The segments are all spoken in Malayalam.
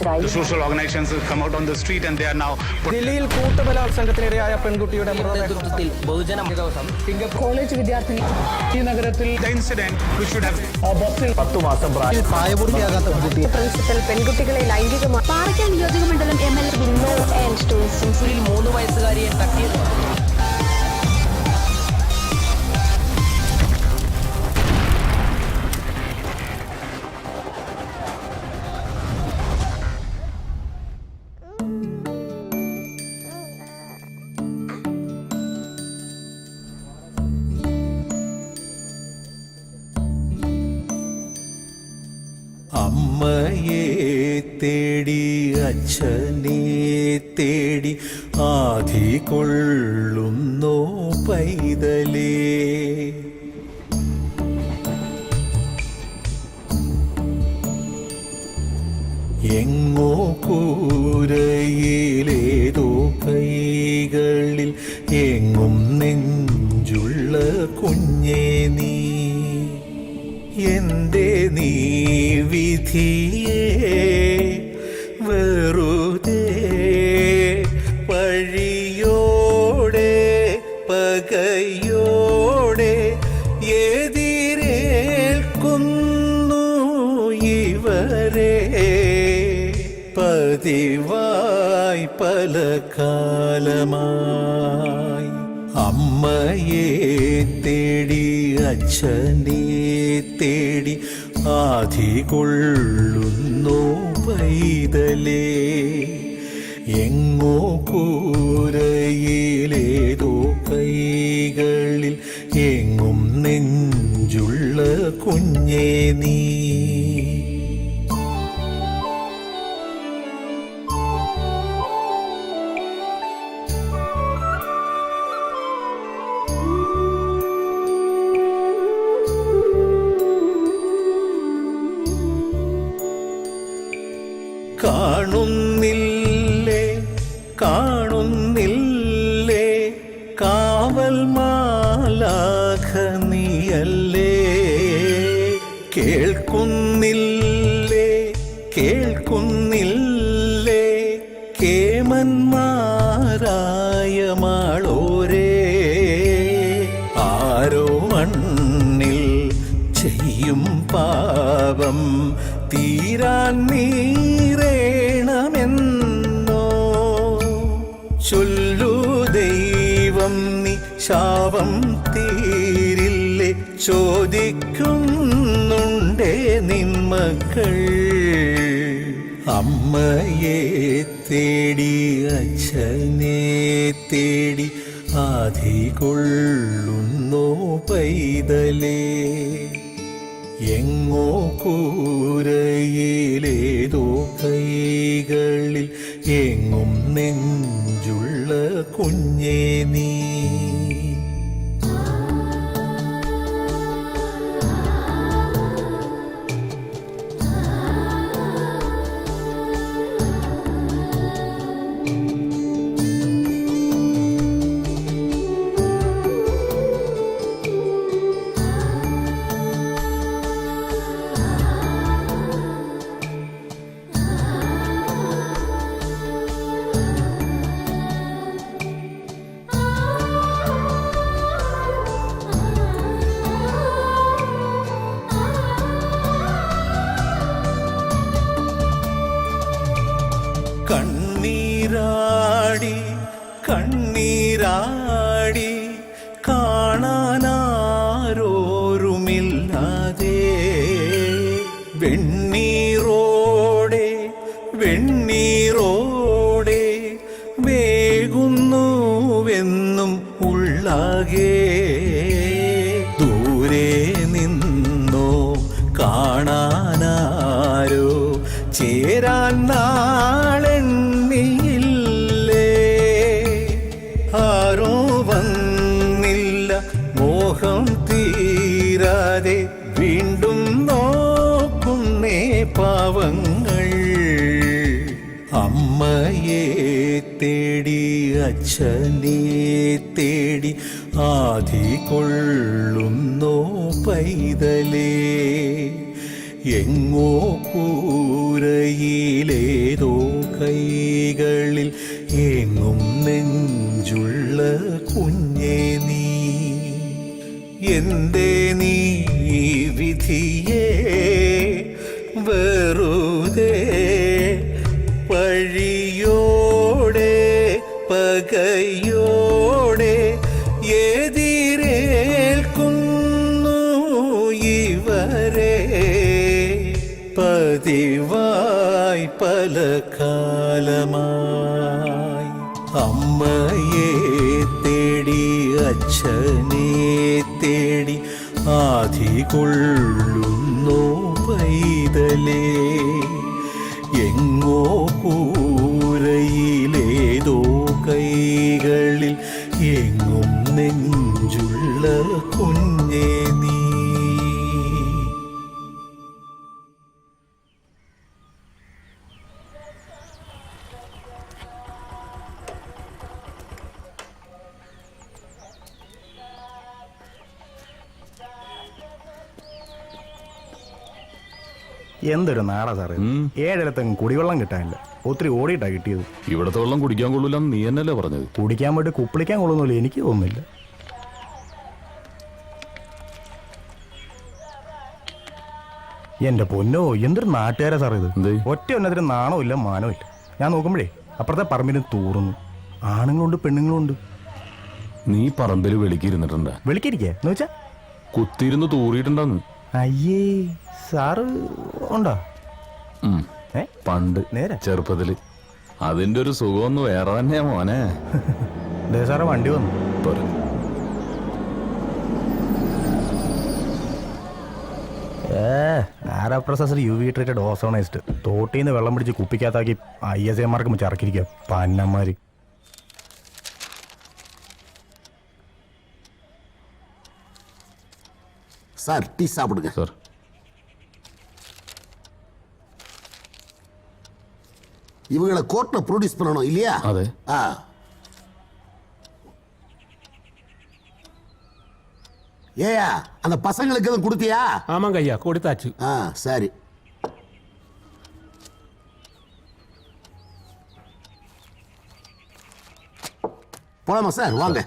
ഹാജരായി. The social organizations have come out on the street and they are now. ദില്ലിയിൽ കൂട്ടബലാത്സംഗത്തിനിരയായ പെൺകുട്ടിയുടെ നേതൃത്വത്തിൽ ബഹുജന കോളേജ് വിദ്യാർത്ഥിനി ഈ നഗരത്തിൽ The incident we should have. ബസ്സിൽ 10 മാസം പ്രായപൂർത്തിയാകാത്ത കുട്ടി പ്രിൻസിപ്പൽ പെൺകുട്ടികളെ ലൈംഗികമായി പാറയ്ക്കൽ നിയോജക മണ്ഡലം MLA 3 വയസ്സുകാരിയെ തട്ടിയത്. അമ്മയെ തേടി അച്ഛനെ തേടി ആധി കൊള്ളുന്നോ പൈതലേ. എങ്ങോ കൂരയിലേതോ കൈകളിൽ എങ്ങും നെഞ്ചുള്ള കുഞ്ഞേ നീ. എന്റെ നീ വിധിയെ വെറുതെ പഴിയോടെ പകയോടെ എതിരേൽക്കുന്നു ഇവരെ പതിവായി പല കാലമായി. അമ്മയെ തേടി അച്ഛനെ തേടി ആധി കൊള്ളുന്നു പൈതലേ. എങ്ങോ കൂരയിലേതോ കൈകളിൽ എങ്ങും നെഞ്ചുള്ള കുഞ്ഞേ നീ. കാണുന്നില്ലേ കാണുന്നില്ലേ കാവൽ മാലാഖ നീയല്ലേ. കേൾക്കുന്നില്ലേ കേൾക്കുന്നില്ലേ കേമന്മാരായ മാളോരേ. ആരോ മണ്ണിൽ ചെയ്യും പാപം തീരാൻ നീറേണമെന്നോ ചൊല്ലു ദൈവം നീ ശാപം തീരില്ലേ ചോദിക്കുന്നുണ്ടേ നിന്മക്കൾ. അമ്മയെ തേടി അച്ഛനെ തേടി ആധി കൊള്ളുന്നോ പൈതലേ. എങ്ങോ കൂരയിലേതോ കൈകളിൽ എങ്ങും നെഞ്ചുള്ള കുഞ്ഞേ നീ. കണ്ണീരാടി കണ്ണീരാടി കാണാനാരോരുമില്ലാതെ വെണ്ണീറോടെ വെണ്ണീറോടെ വേകുന്നുവെന്നും ഉള്ളാകെ. ദൂരെ നിന്നോ കാണാനാരോ ചേരാൻ നാളെണ്ണിയില്ലേ. ആരോ വന്നില്ല മോഹം തീരാതെ വീണ്ടും നോക്കുന്നേ പാവങ്ങൾ. അമ്മയെ തേടി അച്ഛനെ തേടി ആധി കൊള്ളുന്നോ പൈതലേ. എങ്ങോ കൂരയിലേതോ കൂരയിലേതോ കൈകളിൽ എങ്ങും നെഞ്ചുള്ള കുഞ്ഞേ നീ എന്തേ നീ വിധിയേ വെറുതെ പഴിയോടെ പകയോടെ എതിരേൽക്കുന്നു ഇവരെ പതിവായി പല കാലമായി അമ്മയെ തേടി അച്ഛനെ തേടി ആധി കൊള്ളുന്നു പൈതലേ എങ്ങോ കൂരയിലേതോ കൈകളിൽ എങ്ങും നെഞ്ചുള്ള കുഞ്ഞേ നീ. എന്തൊരു നാടാ സാറേ, ഏഴിടത്തെങ്ങും കുടിവെള്ളം കിട്ടാനില്ല. ഒത്തിരി ഓടിയിട്ടാ കിട്ടിയത്. ഇവിടത്തെ വെള്ളം കുടിക്കാൻ കൊള്ളില്ലെന്ന് നീ എന്നല്ലേ പറഞ്ഞത്? കുടിക്കാൻ വേണ്ടി കുപ്പിളിക്കാൻ കൊള്ളുന്നില്ല, എനിക്ക് തോന്നുന്നില്ല. എന്റെ പൊന്നോ, എന്തൊരു നാട്ടുകാരാ സാറേ ഇത്. ഒറ്റ ഒന്നതിന് നാണോ ഇല്ല മാനോ ഇല്ല. ഞാൻ നോക്കുമ്പോഴേ അപ്പുറത്തെ പറമ്പിന് തൂറുന്നു. ആണുങ്ങളുണ്ട് പെണ്ണുങ്ങളുണ്ട്. നീ പറമ്പിൽ വെളിക്കിരുന്നിട്ടുണ്ടാ? വെളിക്കിരിക്കേ എന്ന് വെച്ചാ കുത്തിയിരുന്ന് തൂറിയിട്ടുണ്ടെന്ന്. അയ്യേ, സാറ് ഉണ്ടോ? പണ്ട് നേരെ ചെറുപ്പത്തില്. അതിന്റെ ഒരു സുഖമൊന്നും വേറെ തന്നെയാ മോനെ. സാറേ വണ്ടി വന്നു. പോരെ. ആരാ പ്രൊസസർ UV ട്രീറ്റഡ് ഓസോണൈസ്ഡ്. തോട്ടീന്ന് വെള്ളം പിടിച്ച് കുപ്പിക്കകത്താക്കി ISAമാർക്ക് ചറക്കിരിക്കുക പന്നന്മാര്. சார் டீ சாப்பிடுங்க. சார் இவங்களை கோர்ட்ல ப்ரொடியூஸ் பண்ணணும் இல்லையா? அதே. ஏயா அந்த பசங்களுக்கு எதுவும் கொடுத்தியா? ஆமாங்க ஐயா, கொடுத்தாச்சு. சரி. போலாமா சார்? வாங்க.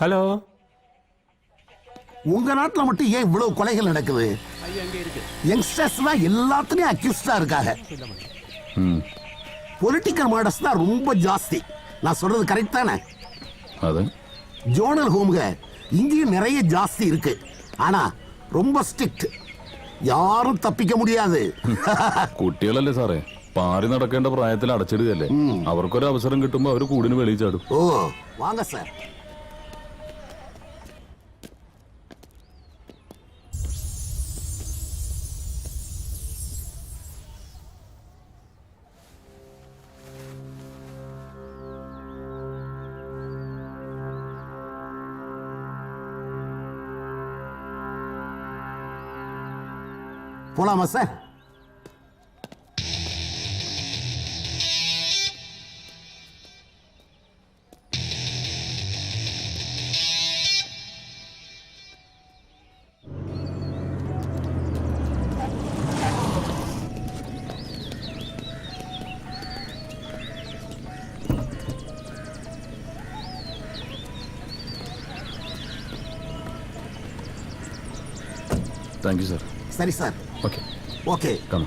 ஹலோ. உங்க நாட்டுல மட்டும் ஏன் இவ்வளவு கொலைகள் நடக்குது? யங்ஸ்டர்ஸ் தான் எல்லாத்துலயும் அக்யூஸ்டா இருக்காங்க. பொலிட்டிக்கல் மர்டர்ஸ் தான் ரொம்ப ஜாஸ்தி. நான் சொல்றது கரெக்ட் தானே? ஜோனல் ஹோம்க இங்கேயும் நிறைய ஜாஸ்தி இருக்கு. ஆனா ரொம்ப ஸ்ட்ரிக்ட். யாரும் தப்பிக்க முடியாது. കുട്ടികളല്ലേ സാറേ, പാറി നടക്കേണ്ട പ്രായത്തിൽ അടച്ചിടുകയല്ലേ. അവർക്കൊരു അവസരം കിട്ടുമ്പോ അവര് കൂടിന് വെളിയിൽ ചാടും. ഓ വാങ്ങ സാർ. போலாமா சார்? Thank you sir. சரி சார். Okay okay. കം.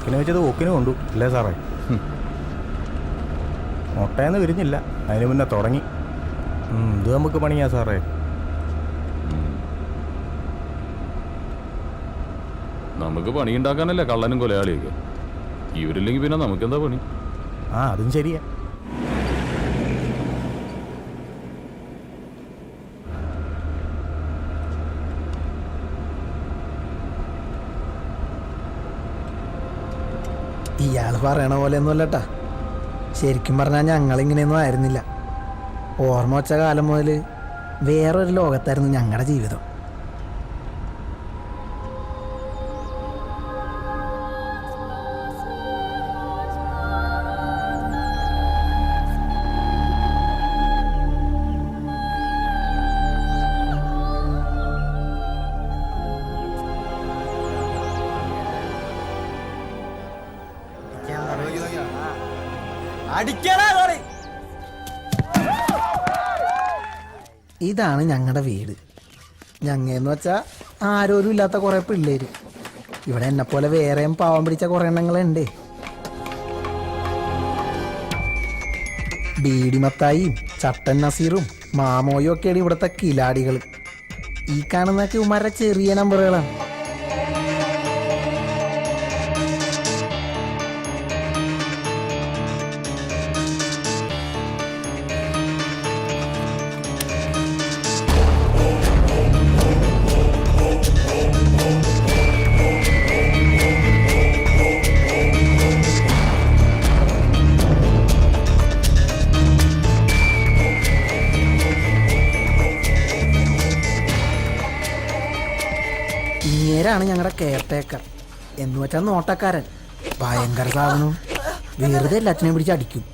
മൂക്കിനെ വെച്ചത് ഓക്കിനെ കൊണ്ടു അല്ലേ സാറേ? മുട്ടയെന്ന് വിരിഞ്ഞില്ല, അതിന് മുന്നേ തുടങ്ങി. ഇത് നമുക്ക് പണിയാ സാറേ. നമുക്ക് പണിയുണ്ടാക്കാനല്ലേ കള്ളനും കൊലയാളിയൊക്കെ. ഇവരില്ലെങ്കിൽ പിന്നെ നമുക്കെന്താ പണി? അതും ശരിയാ. ഇയാള് പറയണ പോലെ ഒന്നും അല്ലട്ടാ. ശരിക്കും പറഞ്ഞാൽ ഞങ്ങളിങ്ങനെയൊന്നും ആയിരുന്നില്ല. ഓർമ്മ വച്ച കാലം മുതൽ വേറൊരു ലോകത്തായിരുന്നു ഞങ്ങളുടെ ജീവിതം. ഇതാണ് ഞങ്ങളുടെ വീട്. ഞങ്ങയെന്ന് വെച്ചാൽ ആരോരും ഇല്ലാത്ത കുറേ പിള്ളേര്. ഇവിടെ എന്നെപ്പോലെ വേറെയും പാവം പിടിച്ച കുറേ എണ്ണങ്ങളുണ്ട്. ബീഡിമത്തായിയും ചട്ടൻ നസീറും മാമോയും ഒക്കെയാണ് ഇവിടുത്തെ കിലാടികൾ. ഈ കാണുന്നൊക്കെ ഉമാരുടെ ചെറിയ നമ്പറുകളാണ്. ഇങ്ങേരാണ് ഞങ്ങളുടെ കെയർടേക്കർ എന്ന് വെച്ചാൽ നോട്ടക്കാരൻ. ഭയങ്കര സാധനവും വെറുതെ എല്ലാത്തിനെയും പിടിച്ച് അടിക്കും.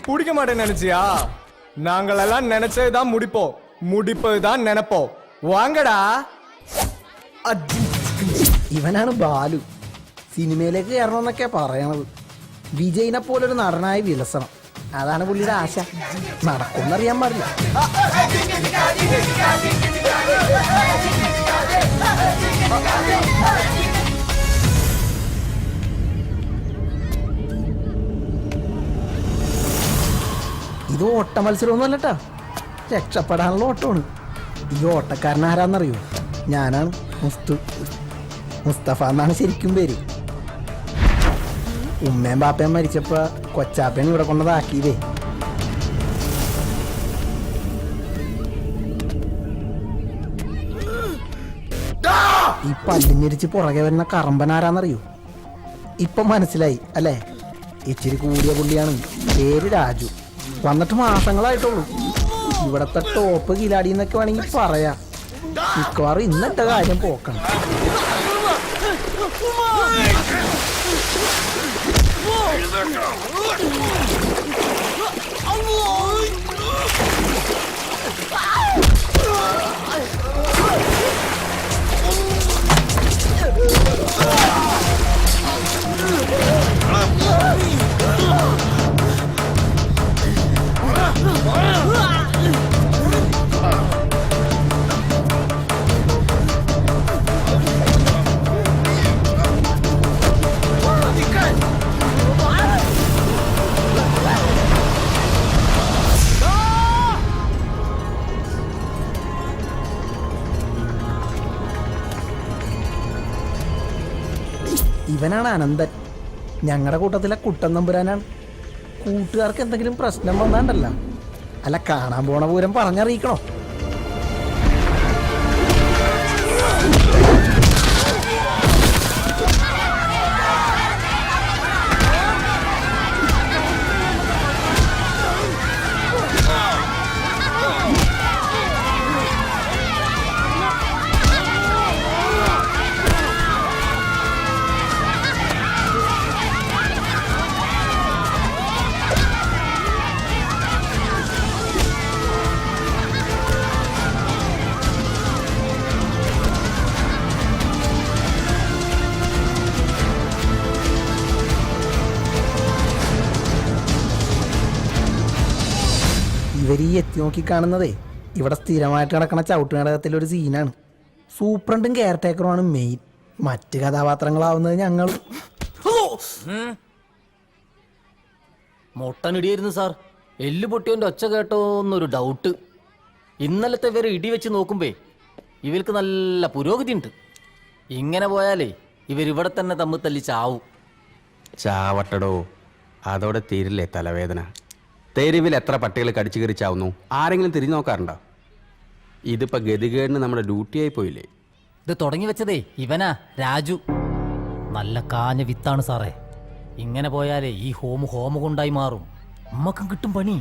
பிடிக்க மாட்டேன்னு நினைச்சியா? நாங்கள் எல்லாம் நினைச்சதுதான் முடிப்போம், முடிப்பதுதான் நினைப்போம். வாங்கடா. ഇവനാണ് ബാലു. സിനിമയിലേക്ക് കയറണമെന്നൊക്കെ പറയണത്. വിജയിനെ പോലൊരു നടനായി വിലസണം, അതാണ് പുള്ളിയുടെ ആശ. നടക്കുമെന്നറിയാൻ പാടില്ല. ഇത് ഓട്ട മത്സരമൊന്നും അല്ലട്ടാ, രക്ഷപ്പെടാനുള്ള ഓട്ടമാണ്. ഈ ഓട്ടക്കാരൻ ആരാന്നറിയോ? ഞാനാണ് മുസ്തഫ എന്നാണ് ശരിക്കും പേര്. ഉമ്മയും ബാപ്പയും മരിച്ചപ്പോ കൊച്ചാപ്പയും ഇവിടെ കൊണ്ടതാക്കിയതേ. ഈ പല്ലിഞ്ഞിരിച്ച് പുറകെ വരുന്ന കറമ്പനാരാന്നറിയോ? ഇപ്പൊ മനസ്സിലായി അല്ലേ? ഇച്ചിരി കൂടിയ പുള്ളിയാണ്, പേര് രാജു. വന്നിട്ട് മാസങ്ങളായിട്ടുള്ളൂ. ഇവിടത്തെ ടോപ്പ് കിലാടി എന്നൊക്കെ വേണമെങ്കിൽ പറയാം. മിക്കവാറും ഇന്നത്തെ കാര്യം പോക്കണം. ഇവനാണ് അനന്തൻ, ഞങ്ങളുടെ കൂട്ടത്തിലെ കുട്ടൻ നമ്പുരാനാണ്. കൂട്ടുകാർക്ക് എന്തെങ്കിലും പ്രശ്നം വന്നാണ്ടല്ല, അല്ല കാണാൻ പോണ പൂരം പറഞ്ഞറിയിക്കണോ? ഇവർ ഈ എത്തി നോക്കി കാണുന്നതേ ഇവിടെ സ്ഥിരമായിട്ട് കിടക്കണ ചവിട്ടുനാടകത്തിലൊരു സീനാണ്. സൂപ്രണ്ടും കെയർ ടേക്കറുമാണ് മെയിൻ. മറ്റ് കഥാപാത്രങ്ങളാവുന്നത് ഞങ്ങൾ. മൊട്ടനിടിയായിരുന്നു സാർ. എല്ല് പൊട്ടിയോന്റെ ഒച്ച കേട്ടോ എന്നൊരു ഡൗട്ട്. ഇന്നലത്തെ വരെ ഇടി വെച്ച് നോക്കുമ്പേ ഇവർക്ക് നല്ല പുരോഗതി ഉണ്ട്. ഇങ്ങനെ പോയാലേ ഇവരിവിടെ തന്നെ തമ്മിൽ തല്ലി ചാവും. ചാവട്ടടോ, അതോടെ തീരില്ലേ തലവേദന. തെരുവിൽ എത്ര പട്ടികൾ കടിച്ചു കയറി ചാവുന്നു? ആരെങ്കിലും തിരിഞ്ഞു നോക്കാറുണ്ടോ? ഇതിപ്പോ ഗതികേടിന് നമ്മുടെ ഡ്യൂട്ടിയായി പോയില്ലേ? ഇത് തുടങ്ങി വെച്ചതേ ഇവനാ, രാജു. നല്ല കാഞ്ഞ വിത്താണ് സാറേ. ഇങ്ങനെ പോയാലേ ഈ ഹോമ കൊണ്ടായി മാറും. നമ്മക്കും കിട്ടും പണി.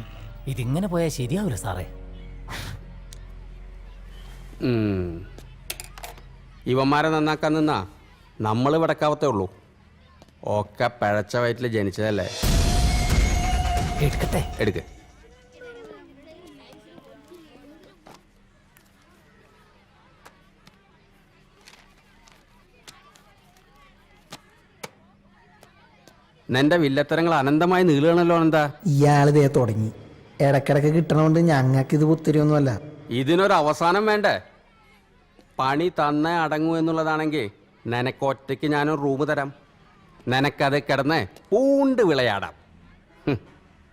ഇതിങ്ങനെ പോയാൽ ശരിയാവില്ല സാറേ. ഇവന്മാരെ നന്നാക്കാൻ നിന്നാ നമ്മൾ വിടക്കാവത്തേ ഉള്ളൂ. ഒക്കെ പഴച്ച വയറ്റിൽ ജനിച്ചതല്ലേ. എടുക്കട്ടെ. എടുക്ക്. നിന്റെ വില്ലത്തരങ്ങൾ അനന്തമായി നീളുകയാണല്ലോ. എന്താ ഇയാളിതേ തുടങ്ങി. ഇടക്കിടക്ക് കിട്ടണോണ്ട് ഞങ്ങൾക്ക് ഇത് പുത്തിരിയൊന്നുമല്ല. ഇതിനൊരു അവസാനം വേണ്ടേ? പണി തന്നേ അടങ്ങൂ എന്നുള്ളതാണെങ്കിൽ നിനക്കൊറ്റയ്ക്ക് ഞാനൊരു റൂം തരാം. നിനക്കത് കിടന്ന് പൂണ്ട് വിളയാടാം.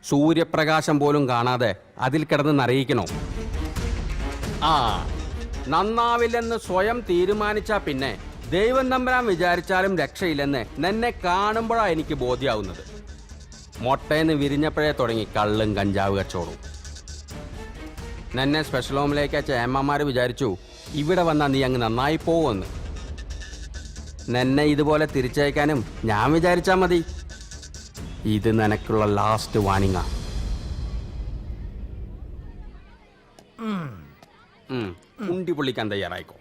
സൂര്യപ്രകാശം പോലും കാണാതെ അതിൽ കിടന്ന് നിറയിക്കണോ? ആ, നന്നാവില്ലെന്ന് സ്വയം തീരുമാനിച്ചാ പിന്നെ ദൈവം തമ്പുരാൻ വിചാരിച്ചാലും രക്ഷയില്ലെന്ന് നിന്നെ കാണുമ്പോഴാണ് എനിക്ക് ബോധ്യമാവുന്നത്. മൊട്ടേന്ന് വിരിഞ്ഞപ്പോഴേ തുടങ്ങി കള്ളും കഞ്ചാവ് കച്ചവടവും. നിന്നെ സ്പെഷ്യൽ ഹോമിലേക്ക് അയച്ച ഏമ്മമാർ വിചാരിച്ചു ഇവിടെ വന്നാൽ നീ അങ്ങ് നന്നായി പോവുമെന്ന്. നിന്നെ ഇതുപോലെ തിരിച്ചയക്കാനും ഞാൻ വിചാരിച്ചാൽ മതി. ഇത് നിനക്കുള്ള ലാസ്റ്റ് വാണിങ്ങാ. ഉണ്ടി പൊള്ളിക്കാൻ തയ്യാറായിക്കോ.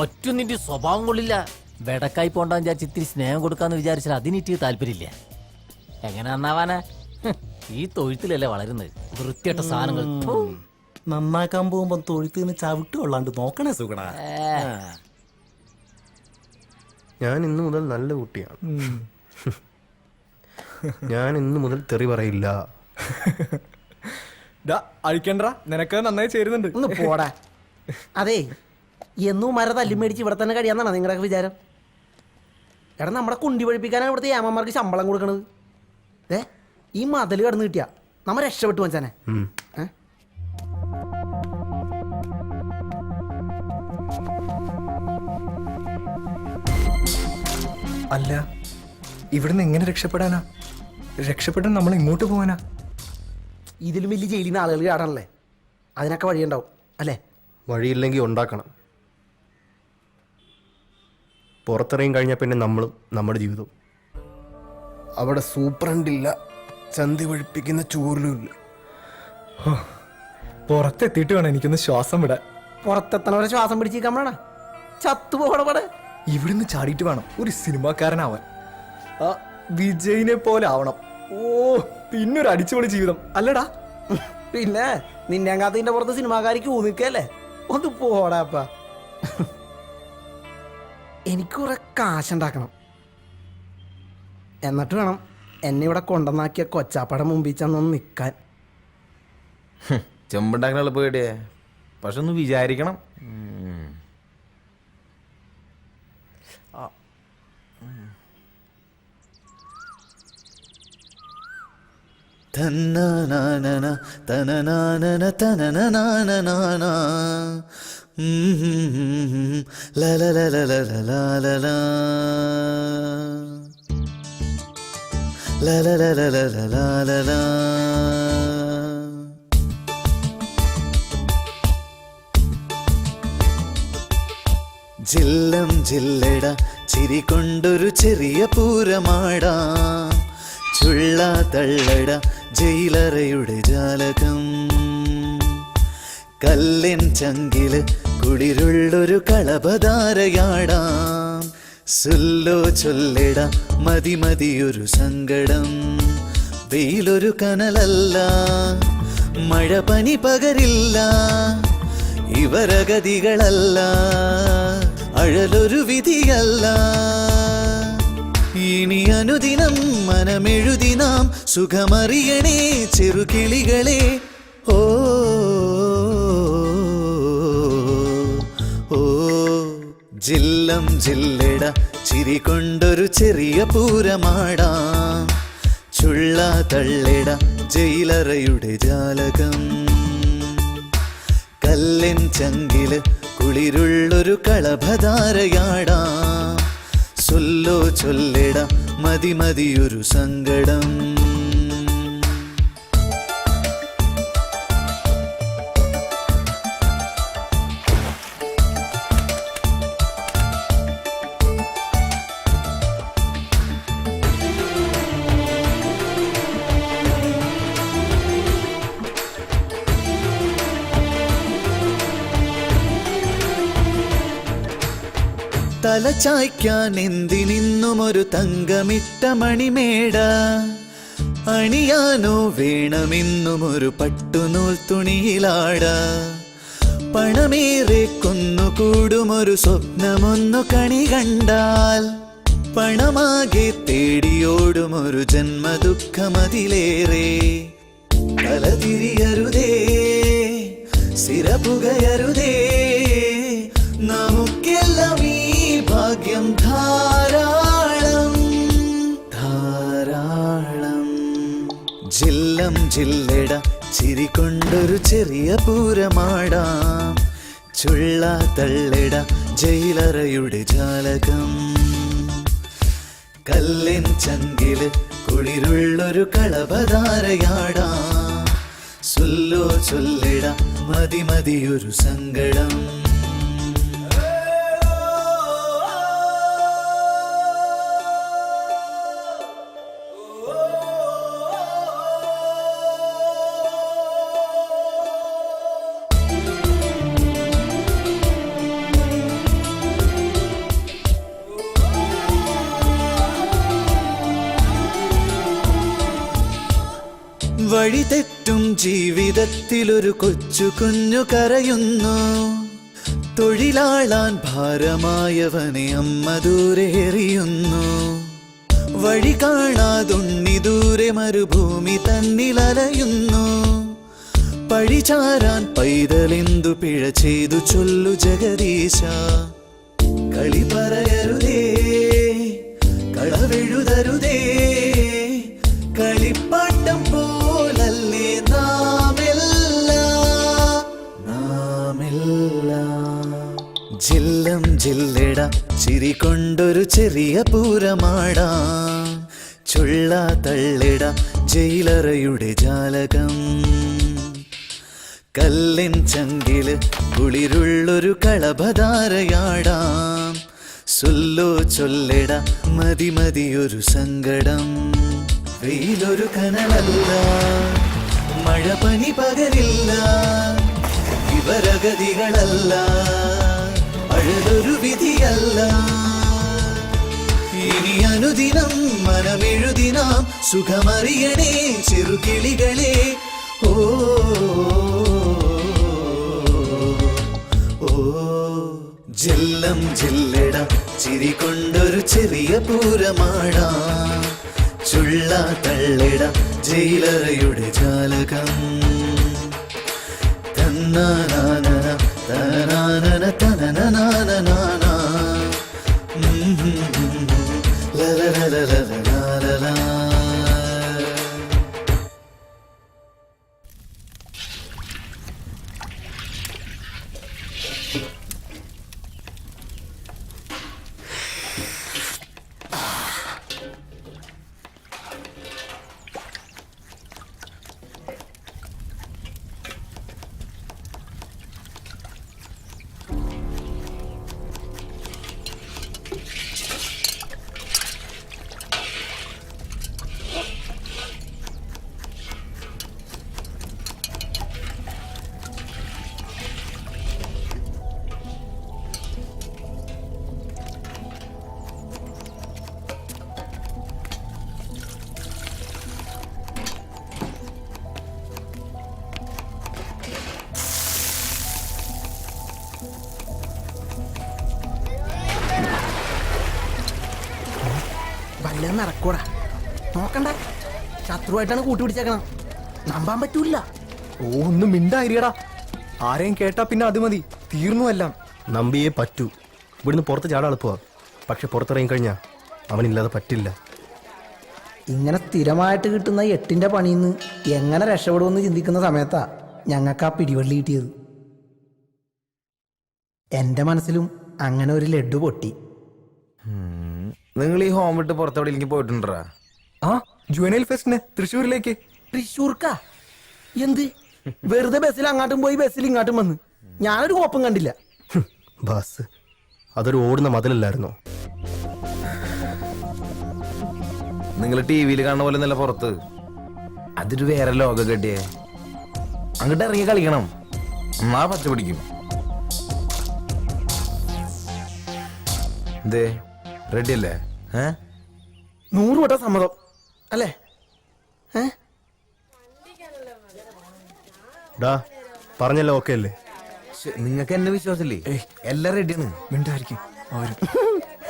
ഒറ്റ നിന്റെ സ്വഭാവം കൊള്ളില്ല. വെടക്കായി പോണ്ടാന്ന് വിചാരിച്ച് ഇത്തിരി സ്നേഹം കൊടുക്കാന്ന് വിചാരിച്ചാൽ അതിനിട്ട് താല്പര്യമില്ല. എങ്ങനെ നന്നാവാനാ? ഈ തൊഴുത്തിലല്ലേ വളരുന്നത്. വൃത്തിയായിട്ട സാധനങ്ങൾ നന്നാക്കാൻ പോകുമ്പോ തൊഴുത്തിന് ചവിട്ട് കൊള്ളാണ്ട് നോക്കണേ സുഖടാ. ഞാൻ ഇന്നു മുതൽ നല്ല കുട്ടിയാണ്. ഞാൻ ഇന്നു മുതൽ തെറി പറയില്ല. അഴിക്കണ്ട, നിനക്ക് നന്നായി ചേരുന്നുണ്ട്. ഒന്ന് പോടാ. അതേ, എന്നും മര തല്ലി മേടിച്ച് ഇവിടെ തന്നെ കഴിയാന്നാണ് നിങ്ങളുടെ വിചാരം? എടാ, നമ്മുടെ കുണ്ടി പഴിപ്പിക്കാനാണ് ഇവിടുത്തെ ഏമാന്മാർക്ക് ശമ്പളം കൊടുക്കണത്. ഈ മതിൽ കടന്നു കിട്ടിയാ നമ്മ രക്ഷപ്പെട്ടു വച്ചാനെ. അല്ല, ഇവിടുന്ന് എങ്ങനെ രക്ഷപ്പെടാനാ? രക്ഷപ്പെടാൻ നമ്മൾ ഇങ്ങോട്ട് പോവാനാ? ഇതിലും വലിയ ജയിലിൽ നിന്ന് ആളുകൾ ചാടാനല്ലേ? അതിനൊക്കെ വഴിയുണ്ടാവും അല്ലേ? വഴിയില്ലെങ്കിൽ ഉണ്ടാക്കണം. പുറത്തിറങ്ങി കഴിഞ്ഞാൽ പിന്നെ നമ്മളും നമ്മുടെ ജീവിതവും. അവിടെ സൂപ്രണ്ടില്ല, ചന്തി ഒഴിപ്പിക്കുന്ന ചൂരിലുമില്ല. പുറത്തെത്തിയിട്ട് വേണം എനിക്കൊന്ന് ശ്വാസം വിടാൻ. പുറത്തെത്തണവരെ ശ്വാസം പിടിച്ചിരിക്കാൻ വേണ ചത്തുപോകണവിടെ. ഇവിടുന്ന് ചാടിയിട്ട് വേണം ഒരു സിനിമാക്കാരനാവാൻ. ആ വിജയിനെ പോലെ ആവണം. ഓ, പിന്നൊരു അടിച്ചുപൊളി ജീവിതം അല്ലടാ. പിന്നെ നിന്നെ കാത്തിന്റെ പുറത്ത് സിനിമാക്കാരിക്ക് ഊന്നിക്കല്ലേ? ഒന്ന് പോടാപ്പ. എനിക്ക് കുറെ കാശുണ്ടാക്കണം. എന്നിട്ട് വേണം എന്നെ ഇവിടെ കൊണ്ടുവന്നാക്കിയ കൊച്ചാപ്പടം മുമ്പിൽ ചെന്നൊന്ന് നിൽക്കാൻ. ചെമ്പുണ്ടാക്കണ പേടിയേ, പക്ഷെ ഒന്ന് വിചാരിക്കണം. തന്നനാനന തനനാനന തനനാനനാന ലലലലലലലല ലലലലലലല. ജില്ലം ജില്ലട ചിരി കൊണ്ടൊരു ചെറിയ പൂരമാടാം. ചുള്ള തള്ളട ജയിലറയുടെ ജാലകം. കല്ലിൻ ചങ്കില് കുളിരുള്ളൊരു കളഭധാരയാടാം. സുല്ലോ ചൊല്ലിട മതി മതിയൊരു സങ്കടം. വെയിലൊരു കനലല്ല, മഴ പനി പകരില്ല. ഇവരഗതികളല്ല, അഴലൊരു വിധിയല്ല. ഇനി അനുദിനം മനമെഴുതി നാം സുഖമറിയണേ ചെറുകിളികളെ. ഓ ഓ ജില്ലം ജില്ലട ചിരി കൊണ്ടൊരു ചെറിയ പൂരമാടാം. ചുള്ള തള്ളിട ജയിലറയുടെ ജാലകം. കല്ലിൻ ചങ്കില് കുളിരുള്ളൊരു കളഭധാരയാടാം. സൊല്ലോ ചൊല്ലിട മതി മതിയൊരു സങ്കടം. തലചായ്ക്കാൻ എന്തിനിന്നും ഒരു തങ്കമിട്ട മണിമേട. അണിയാനോ വേണമെന്നും ഒരു പട്ടുനൂൽ തുണിയിലാട. പണമേറെ കൊന്നുകൂടുമൊരു സ്വപ്നമൊന്നു കണി കണ്ടാൽ. പണമാകെ തേടിയോടുമൊരു ജന്മദുഃഖമതിലേറെ. തലതിരിയരുതേ, സിരപുകയരുതേ, നമുക്കെല്ലാം ഈ ഭാഗ്യം ധാരാളം ധാരാളം. ജില്ലം ജില്ലട ചിരി കൊണ്ടൊരു ചെറിയ പൂരമാടാം. ചുള്ള തള്ളിട ജയിലറയുടെ ജാലകം. കല്ലിൻ ചങ്കില് കുളിരുള്ളൊരു കളഭധാരയാടാം. സുല്ലോ ചൊല്ലിട മതി മതിയൊരു സങ്കടം. വഴി തെറ്റും ജീവിതത്തിലൊരു കൊച്ചു കുഞ്ഞു കരയുന്നു. തൊഴിലാളാൻ ഭാരമായവനെ അമ്മ ദൂരെ എറിയുന്നു. വഴി കാണാതുണ്ണി ദൂരെ മരുഭൂമി തന്നിലലയുന്നു. പഴിചാരാൻ പൈതലെന്തു പിഴ ചെയ്തു ചൊല്ലു ജഗദീശ. കളി പറയരുതേ, കളവെഴുതരുതേ, കളിപ്പാട്ടം പോലല്ലേ നാമെല്ലാം. ജില്ലം ജില്ലട ചിരി കൊണ്ടൊരു ചെറിയ പൂരമാടാം. ചുള്ള തള്ളിട ജയിലറയുടെ ജാലകം. കല്ലിൻ ചങ്കില് കുളിരുള്ളൊരു കളഭധാരയാടാം. സുല്ലോ ചൊല്ലിട മതി മതിയൊരു സങ്കടം. വെയിലൊരു കനലല്ല, മഴ പനി പകരില്ല. ഇവരഗതികളല്ല, അഴലൊരു വിധിയല്ല. ഇനി അനുദിനം മനമെഴുതി നാം സുഖമറിയണേ ചെറുകിളികളെ. ഓ ഓ ജില്ലം ജില്ലട ചിരി കൊണ്ടൊരു ചെറിയ പൂരമാടാം. ചുള്ള തള്ളിട ജയിലറയുടെ ജാലകം. തന്നാനാന തനാനന തനനാന ലലലലലലലല. ഇറക്കൂടാ. നോക്കണ്ട, ശത്രുവായിട്ടാണ് കൂട്ടുപിടിച്ചേക്കണം. നമ്പാൻ പറ്റൂല. ഓ ഒന്നും മിണ്ടായിരിക്കടാ. ആരെയും കേട്ടാ പിന്നെ അത് മതി, തീർന്നു എല്ലാം. നമ്പിയേ പറ്റൂ. ഇവിടുന്ന് പുറത്ത് ചാടാൻ എളുപ്പമാ, പക്ഷെ പുറത്തിറങ്ങി കഴിഞ്ഞാൽ അവനില്ലാതെ പറ്റില്ല. ഇങ്ങനെ സ്ഥിരമായിട്ട് കിട്ടുന്ന 8ന്റെ പണിയിൽ നിന്ന് എങ്ങനെ രക്ഷപ്പെടുമെന്ന് ചിന്തിക്കുന്ന സമയത്താ ഞങ്ങൾക്ക് ആ പിടിവള്ളി കിട്ടിയത്. എൻ്റെ മനസ്സിലും അങ്ങനെ ഒരു ലഡ്ഡു പൊട്ടി. നിങ്ങൾ ഈ ഹോം വിട്ട് പുറത്തെവിടെയെങ്കിലും പോയിട്ടുണ്ടാ? ആ, ജുവനൈൽ ഫെസ്റ്റിന് തൃശ്ശൂരിലേക്ക്. തൃശ്ശൂർക്കാ? എന്ത് വെറുതെ ബസ്സിൽ അങ്ങോട്ടും പോയി ബസ്സിൽ ഇങ്ങോട്ടും വന്ന് ഞാനൊരു കോപ്പം കണ്ടില്ല. ബസ് അതൊരു ഓടുന്ന മതിലല്ലായിരുന്നോ? നിങ്ങൾ ടി വിയിൽ കാണുന്ന പോലെ നല്ല പുറത്ത് അതൊരു വേറെ ലോകം കെട്ടിയേ. അങ്ങോട്ട് ഇറങ്ങി കളിക്കണം, എന്നാ പച്ച പിടിക്കും. എന്തേ റെഡി അല്ലേ? 100 വട്ടം സമ്മതം അല്ലേ? ഡാ പറഞ്ഞല്ലോ, ഓക്കെ അല്ലേ? നിങ്ങൾക്ക് എന്നെ വിശ്വാസമില്ലേ? എല്ലാം റെഡിയാണ്. മിണ്ടായിരിക്കും അവര്.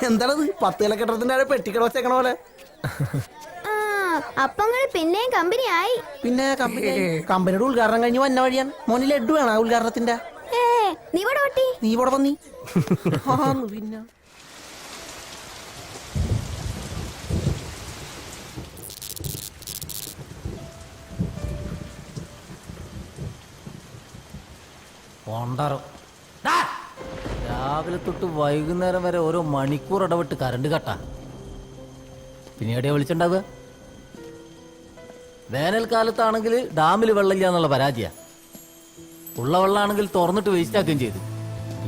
എന്താണത് 10 ഇല കെട്ടത്തിന്റെ പെട്ടിക്കട വെച്ചേക്കണ പോലെ? അപ്പങ്ങള് പിന്നെയും കമ്പനി ആയി. പിന്നെ കമ്പനിയുടെ ഉദ്ഘാടനം കഴിഞ്ഞ് വന്ന വഴിയാണ്. മോന് ലഡ്ഡു വേണോ ഉദ്ഘാടനത്തിന്റെ? നീ ഇവിടെ ഓട്ടി, നീ ഇവിടെ വന്നി. പിന്നെ രാവിലെ തൊട്ട് വൈകുന്നേരം വരെ ഓരോ മണിക്കൂർ ഇടവിട്ട് കറണ്ട് കട്ടാ. പിന്നെ എവിടെയാ വിളിച്ചിട്ടുണ്ടാവുക? വേനൽക്കാലത്താണെങ്കിൽ ഡാമിൽ വെള്ളമില്ല എന്നുള്ള പരാതിയാ. ഉള്ള വെള്ളമാണെങ്കിൽ തുറന്നിട്ട് വേസ്റ്റ് ആക്കുകയും ചെയ്തു.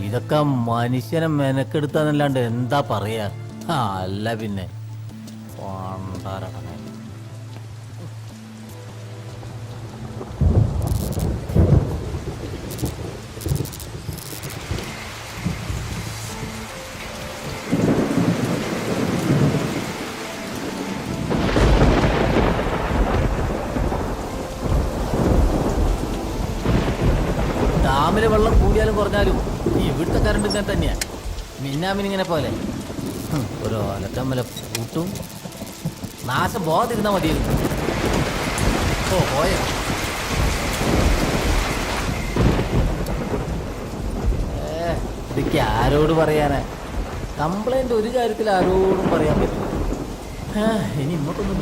ഇതൊക്കെ മനുഷ്യനെ മെനക്കെടുത്താന്നല്ലാണ്ട് എന്താ പറയാ? അല്ല പിന്നെ ഡാമിലെ വെള്ളം കൂടിയാലും കുറഞ്ഞാലും ഇവിടുത്തെ കറണ്ട് ഇങ്ങനെ തന്നെയാ. മിന്നാമിനിങ്ങനെ പോലെ ഓരോ അലക്കമ്മല കൂട്ടും. നാശം പോകാതിരുന്നാ മതിയായിരുന്നു. ഓ പോയോ? ഇതൊക്കെ ആരോട് പറയാനാ? കംപ്ലൈന്റ് ഒരു കാര്യത്തിൽ ആരോടും പറയാൻ പറ്റില്ല. ഇനി ഇങ്ങോട്ടൊന്നും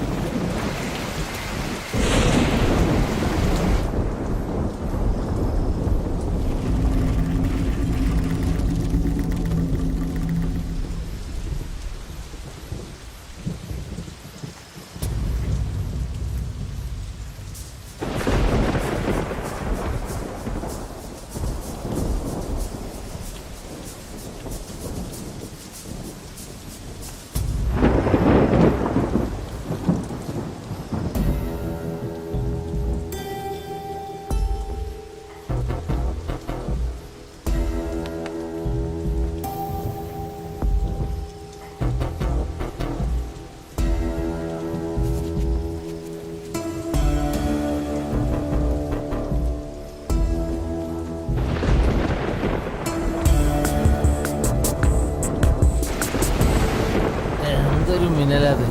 മിന്നലത്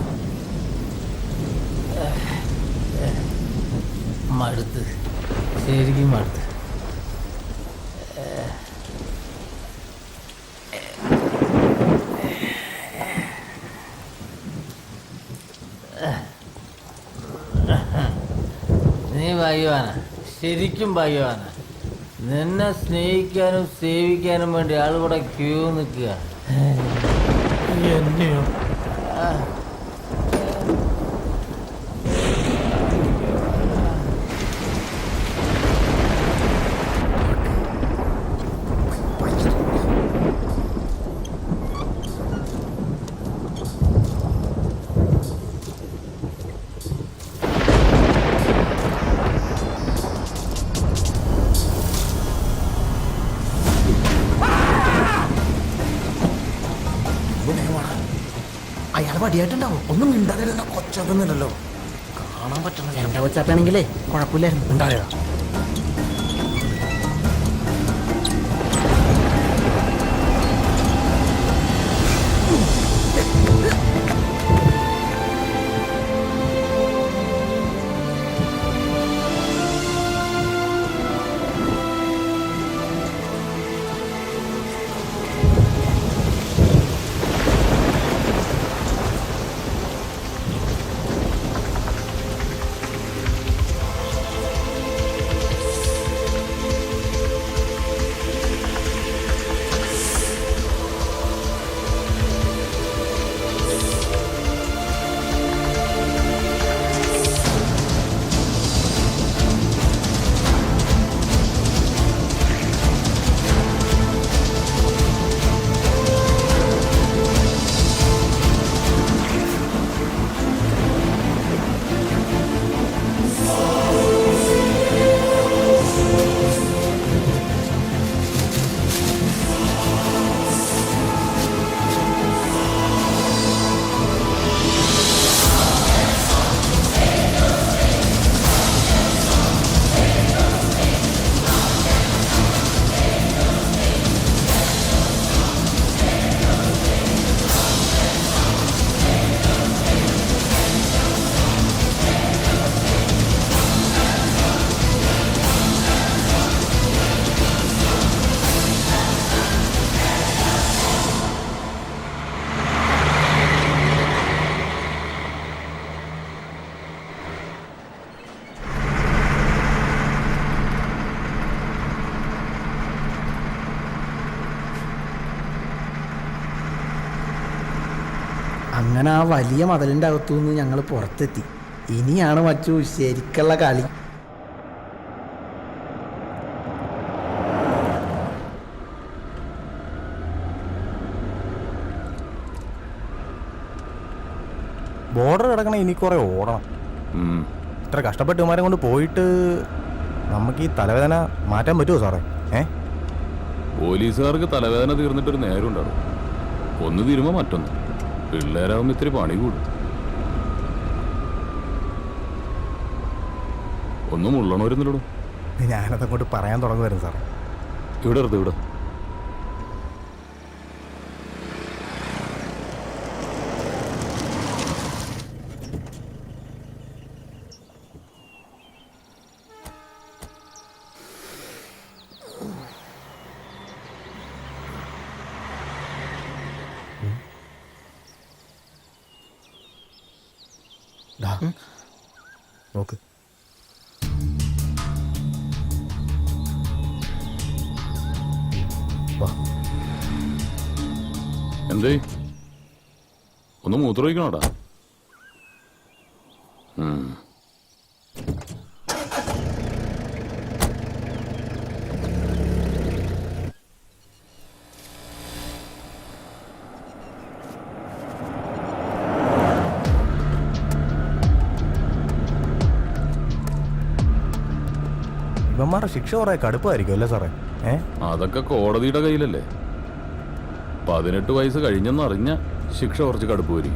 മടുത്ത്, ശരിക്കും മടുത്ത്. നീ ഭാഗ്യവാനാ, ശരിക്കും ഭാഗ്യവാനാ. നിന്നെ സ്നേഹിക്കാനും സേവിക്കാനും വേണ്ടി ആളുകൂടെ ക്യൂ നിൽക്കുക. എന്നെയോ? അയാൾ വടിയായിട്ടുണ്ടാവും. ഒന്നും മിണ്ടാതെ കൊച്ചൊന്നുമില്ലല്ലോ, കാണാൻ പറ്റണം. എന്റെ കൊച്ചാപ്പാണെങ്കിലേ കുഴപ്പമില്ലായിരുന്നു. ഉണ്ടായോ? അങ്ങനെ ആ വലിയ മതിലിൻ്റെ അകത്തുനിന്ന് ഞങ്ങൾ പുറത്തെത്തി. ഇനിയാണ് മച്ചു ശരിക്കുള്ള കളി. ബോർഡർ കിടക്കണ ഇനി കുറെ ഓടണം. ഇത്ര കഷ്ടപ്പെട്ട് ഇവന്മാരെ കൊണ്ട് പോയിട്ട് നമുക്ക് ഈ തലവേദന മാറ്റാൻ പറ്റുമോ സാറേ? പോലീസുകാർക്ക് തലവേദന തീർന്നിട്ടൊരു നേരം ഉണ്ടാവും. ഒന്ന് തീരുമ്പോ മറ്റൊന്ന്. പിള്ളേരാകുമ്പോ ഇത്തിരി പണി കൂടും. ഒന്നും ഉള്ളണവരുന്നില്ലടോ. ഞാനതങ്ങോട്ട് പറയാൻ തുടങ്ങുമായിരുന്നു സാറേ. ഇവിടെ എടുത്ത് ഇവിടെ. നോക്ക്. എന്തേ ഒന്ന് മൂത്രമൊഴിക്കണോടാ? ഇവന്മാരുടെ ശിക്ഷ കുറെ കടുപ്പായിരിക്കും അല്ലേ സാറേ? അതൊക്കെ കോടതിയുടെ കയ്യിലല്ലേ. 18 വയസ്സ് കഴിഞ്ഞെന്നറിഞ്ഞ ശിക്ഷ കുറച്ച് കടുപ്പ് വരും.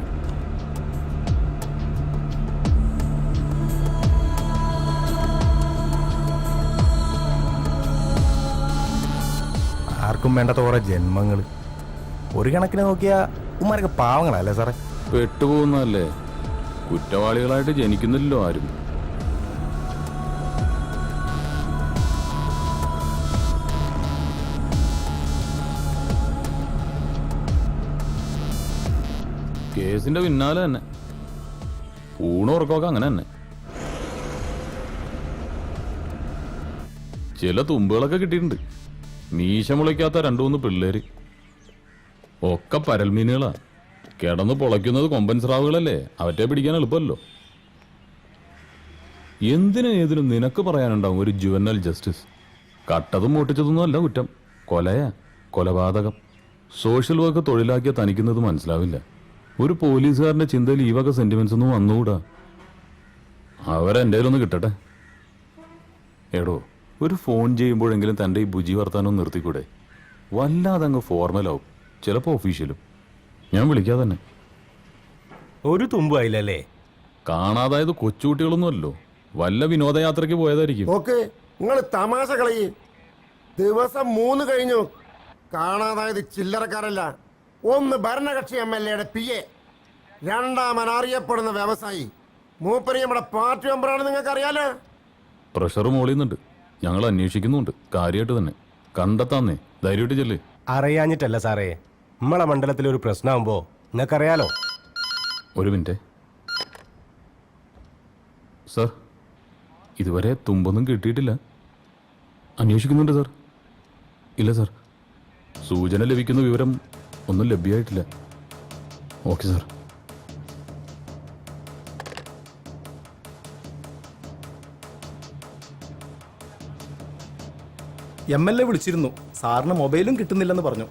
ആർക്കും വേണ്ടാത്ത കുറെ ജന്മങ്ങൾ. ഒരു കണക്കിന് നോക്കിയാ ഉമ്മാരൊക്കെ പാവങ്ങളല്ലേ സാറേ? പെട്ടുപോകുന്നതല്ലേ. കുറ്റവാളികളായിട്ട് ജനിക്കുന്നില്ലല്ലോ ആരും. കേസിന്റെ പിന്നാലെ തന്നെ. ഊണുറക്കമൊക്കെ അങ്ങനെ തന്നെ. ചില തുമ്പുകളൊക്കെ കിട്ടിയിട്ടുണ്ട്. മീശ മുളയ്ക്കാത്ത 2-3 പിള്ളേര്. ഒക്കെ പരൽമീനുകളാ. കിടന്ന് പൊളയ്ക്കുന്നത് കൊമ്പൻ സ്രാവുകളല്ലേ. അവറ്റെ പിടിക്കാൻ എളുപ്പമല്ലോ. എന്തിനും ഏതിനും നിനക്ക് പറയാനുണ്ടാവും ഒരു ജുവനൽ ജസ്റ്റിസ്. കട്ടതും മോട്ടിച്ചതൊന്നും അല്ല കുറ്റം. കൊലയാ, കൊലപാതകം. സോഷ്യൽ വർക്ക് തൊഴിലാക്കിയ തനിക്കുന്നത് മനസ്സിലാവില്ല. ഒരു പോലീസുകാരൻ്റെ ചിന്തയിൽ ഈ വക സെന്റിമെന്റ്സ് ഒന്നും വന്നുകൂടാ. അവരെൻ്റെ ഒന്ന് കിട്ടട്ടെ. എടോ, ഒരു ഫോൺ ചെയ്യുമ്പോഴെങ്കിലും തൻ്റെ ഈ ബുജി വർത്താനം നിർത്തിക്കൂടെ? വല്ലാതെ അങ്ങ് ഫോർമലാവും, ചിലപ്പോൾ ഒഫീഷ്യലും. ഞാൻ വിളിക്കാതെ തന്നെ. ഒരു തുമ്പായില്ലല്ലേ? കാണാതായത് കൊച്ചുകുട്ടികളൊന്നുമല്ലോ. വല്ല വിനോദയാത്രയ്ക്ക് പോയതായിരിക്കും. ഓക്കെ, നിങ്ങൾ തമാശ കളയി. ദിവസം 3 കഴിഞ്ഞു. കാണാതായത് ചില്ലറക്കാരല്ല. ഒന്ന് ഭരണകക്ഷി MLA PA, രണ്ടാമൻ അറിയപ്പെടുന്ന വ്യവസായി. മൂപ്പര് നമ്മുടെ പാർട്ടി മെമ്പറാണ്. നിങ്ങൾക്ക് അറിയാലോ. പ്രഷർ മോളിയുന്നുണ്ട്. ഞങ്ങൾ അന്വേഷിക്കുന്നുണ്ട്. കാര്യമായിട്ട് തന്നെ. കണ്ടെത്താന്നേ. ധൈര്യമായിട്ട് ചെല്ലേ. അറിയാഞ്ഞിട്ടല്ല സാറേ, നമ്മളെ മണ്ഡലത്തിലൊരു പ്രശ്നമാകുമ്പോ നിങ്ങൾക്കറിയാലോ. ഒരു മിനിറ്റ് സാർ. ഇതുവരെ തുമ്പൊന്നും കിട്ടിയിട്ടില്ല. അന്വേഷിക്കുന്നുണ്ട് സാർ. ഇല്ല സാർ, സൂചന ലഭിക്കുന്ന വിവരം ഒന്നും ലഭ്യമായിട്ടില്ല. Okay sir. MLA വിളിച്ചിരുന്നു. സാറിന് മൊബൈലും കിട്ടുന്നില്ലെന്ന് പറഞ്ഞു.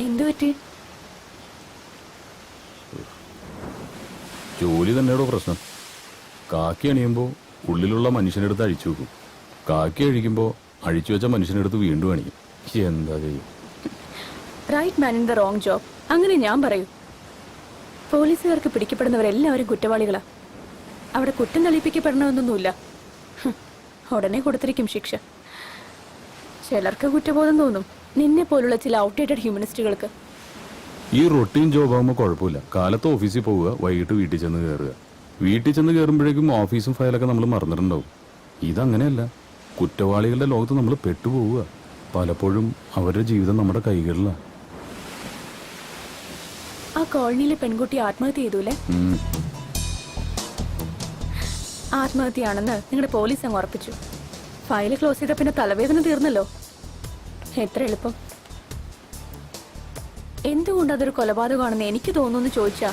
എന്തു പറ്റി? ജോലി തന്നെയാണോ പ്രശ്നം? കാക്കി അണിയുമ്പോൾ ഉള്ളിലുള്ള മനുഷ്യനെടുത്ത് അഴിച്ചു വെക്കും. കാക്കി അഴിക്കുമ്പോൾ അഴിച്ചു വെച്ച മനുഷ്യനെടുത്ത് വീണ്ടും അണിയും. എന്താ ചെയ്യും? Right man in the wrong job. അങ്ങനെ ഞാൻ പറയൂ. പോലീസുകാർക്ക് പിടിക്കപ്പെടുന്നവരെല്ലാവരും കുറ്റവാളികളാ. അവിടെ കുറ്റം തെളിയിപ്പിക്കപ്പെടണമെന്നൊന്നുമില്ല. ഉടനെ കൊടുത്തിരിക്കും ശിക്ഷ. ചിലർക്ക് കുറ്റബോധം തോന്നും, നിന്നെ പോലുള്ള ചില ഔട്ട്ഡേറ്റഡ് ഹ്യൂമനിസ്റ്റുകൾക്ക്. ഈ റൊട്ടീൻ ജോബ് ആകുമ്പോൾ കുഴപ്പമില്ല. കാലത്ത് ഓഫീസിൽ പോവുക, വൈകിട്ട് വീട്ടിൽ ചെന്ന് കയറുക. വീട്ടിൽ ചെന്ന് കയറുമ്പോഴേക്കും ഓഫീസും ഫയലൊക്കെ നമ്മൾ മറന്നിട്ടുണ്ടാവും. ഇതങ്ങനെയല്ല. കുറ്റവാളികളുടെ ലോകത്ത് നമ്മൾ പെട്ടുപോവുക. പലപ്പോഴും അവരുടെ ജീവിതം നമ്മുടെ കൈകളിലാണ്. കോളനിയിലെ പെൺകുട്ടി ആത്മഹത്യ ചെയ്തൂലേ? ആത്മഹത്യയാണെന്ന് നിങ്ങളുടെ പോലീസ് അങ്ങ് ഉറപ്പിച്ചു. ഫയല് ക്ലോസ് ചെയ്ത പിന്നെ തലവേദന തീർന്നല്ലോ. എത്ര എളുപ്പം. എന്തുകൊണ്ട് അതൊരു കൊലപാതകമാണെന്ന് എനിക്ക് തോന്നുന്നു ചോദിച്ചാ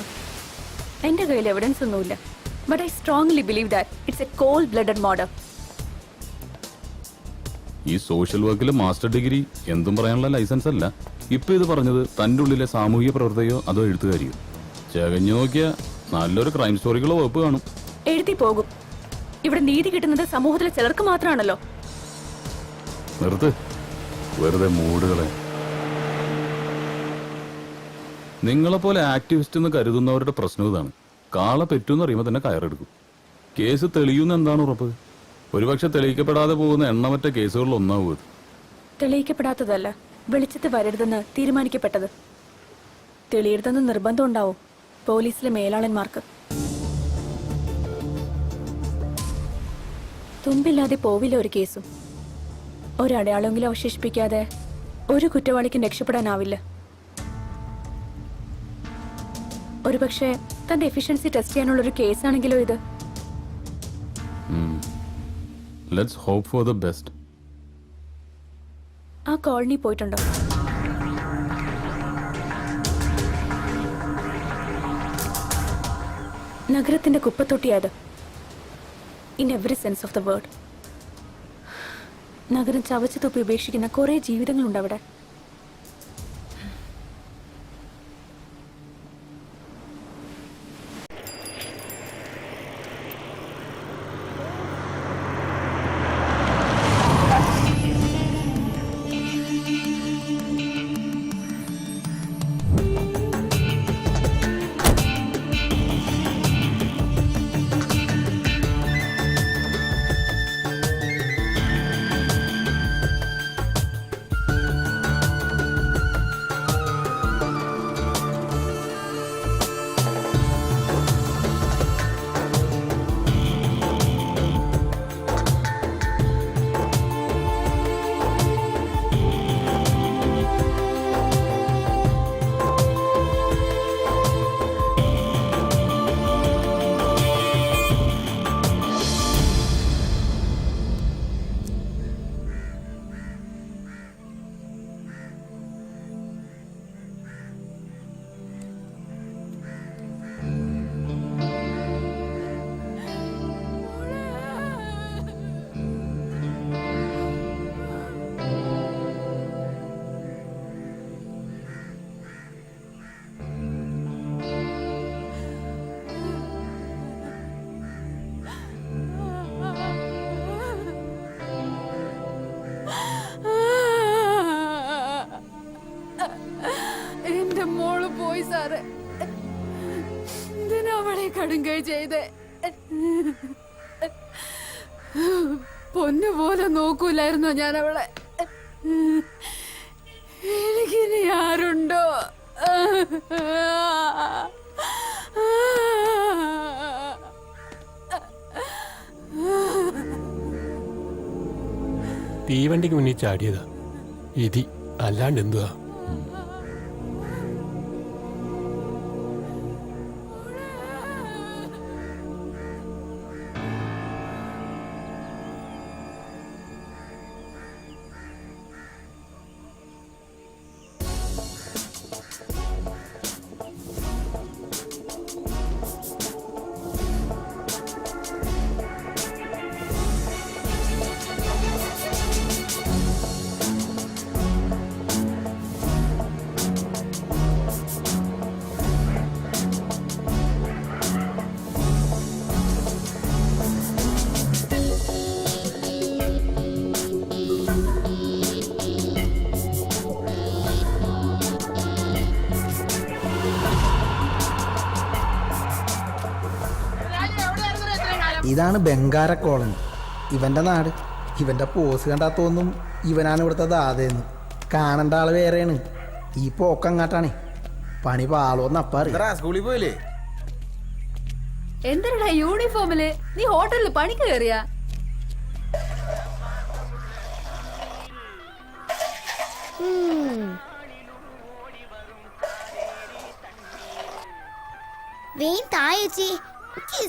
എന്റെ കയ്യിൽ എവിഡൻസ് ഒന്നുമില്ല. But I strongly believe that it's a cold blooded murder. ഈ സോഷ്യൽ വർക്കിലെ മാസ്റ്റർ ഡിഗ്രി എന്തും പറയാനുള്ള ലൈസൻസ് അല്ല. ഇപ്പൊ ഇത് പറഞ്ഞത് തന്റെ ഉള്ളിലെ സാമൂഹിക പ്രവർത്തകയോ അതോ എഴുത്തുകാരിയോ? ചകഞ്ഞു നോക്കിയ നല്ലൊരു ക്രൈം സ്റ്റോറികളോ വകുപ്പ് കാണും. എഴുതി പോകും. ഇവിടെ നീതി കിട്ടുന്നത് സമൂഹത്തിലെ ചിലർക്ക് മാത്രമാണല്ലോ. നിർത്ത്, വെറുതെ മൂടുകളെ. നിങ്ങളെപ്പോലെ ആക്ടിവിസ്റ്റ് എന്ന് കരുതുന്നവരുടെ പ്രശ്നം ഇതാണ്. കാള പെറ്റൂന്ന് അറിയുമ്പോൾ തന്നെ കയറെടുക്കും. കേസ് തെളിയുന്ന എന്താണ് ഉറപ്പ്? ഒരുപക്ഷെ തെളിയിക്കപ്പെടാതെ പോകുന്ന എണ്ണമറ്റ കേസുകളിൽ ഒന്നാവും ഇത്. തെളിയിക്കപ്പെടാത്തതല്ല, വെളിച്ചത്ത് വരരുതെന്ന് തീരുമാനിക്കപ്പെട്ടത്. തെളിയരുതെന്ന് നിർബന്ധം ഉണ്ടാവും പോലീസിലെ മേലാളന്മാർക്ക്. തുമ്പില്ലാതെ പോവില്ല ഒരു കേസും. ഒരടയാളെങ്കിലും അവശേഷിപ്പിക്കാതെ ഒരു കുറ്റവാളിക്കും രക്ഷപ്പെടാനാവില്ല. ഒരുപക്ഷെ തന്റെ എഫിഷ്യൻസി ടെസ്റ്റ് ചെയ്യാനുള്ളൊരു കേസാണെങ്കിലോ ഇത്. Let's hope for the best. ആ കോളനി പോയിട്ടുണ്ടോ? നഗരത്തിന്റെ കുപ്പത്തൊട്ടിയായത്. In every sense of the word. നഗരം ചവച്ചു തുപ്പി ഉപേക്ഷിക്കുന്ന കുറെ ജീവിതങ്ങളുണ്ട് അവിടെ. കടുങ്കൈ ചെയ്ത് പൊന്നുപോലെ നോക്കൂലായിരുന്നോ ഞാൻ അവളെ? എനിക്കിനി ആരുണ്ടോ? തീവണ്ടിക്ക് മുന്നിൽ ചാടിയതാ ഇതി, അല്ലാണ്ട് എന്തുവാ? ഇതാണ് ബംഗാര കോളനി, ഇവന്റെ നാട്. ഇവന്റെ പോസ് കണ്ടാ തോന്നും ഇവനാണ് ഇവിടുത്തെ ദാതയെന്ന്. കാണേണ്ട ആള് വേറെയാണ്. ഈ പോക്കങ്ങാട്ടാണേ. പണി പാളോന്ന് അപ്പാറി. സ്കൂളിൽ പോയില്ലേ? എന്തിനാ യൂണിഫോമില്? നീ ഹോട്ടലിൽ പണിക്ക് കയറിയാ?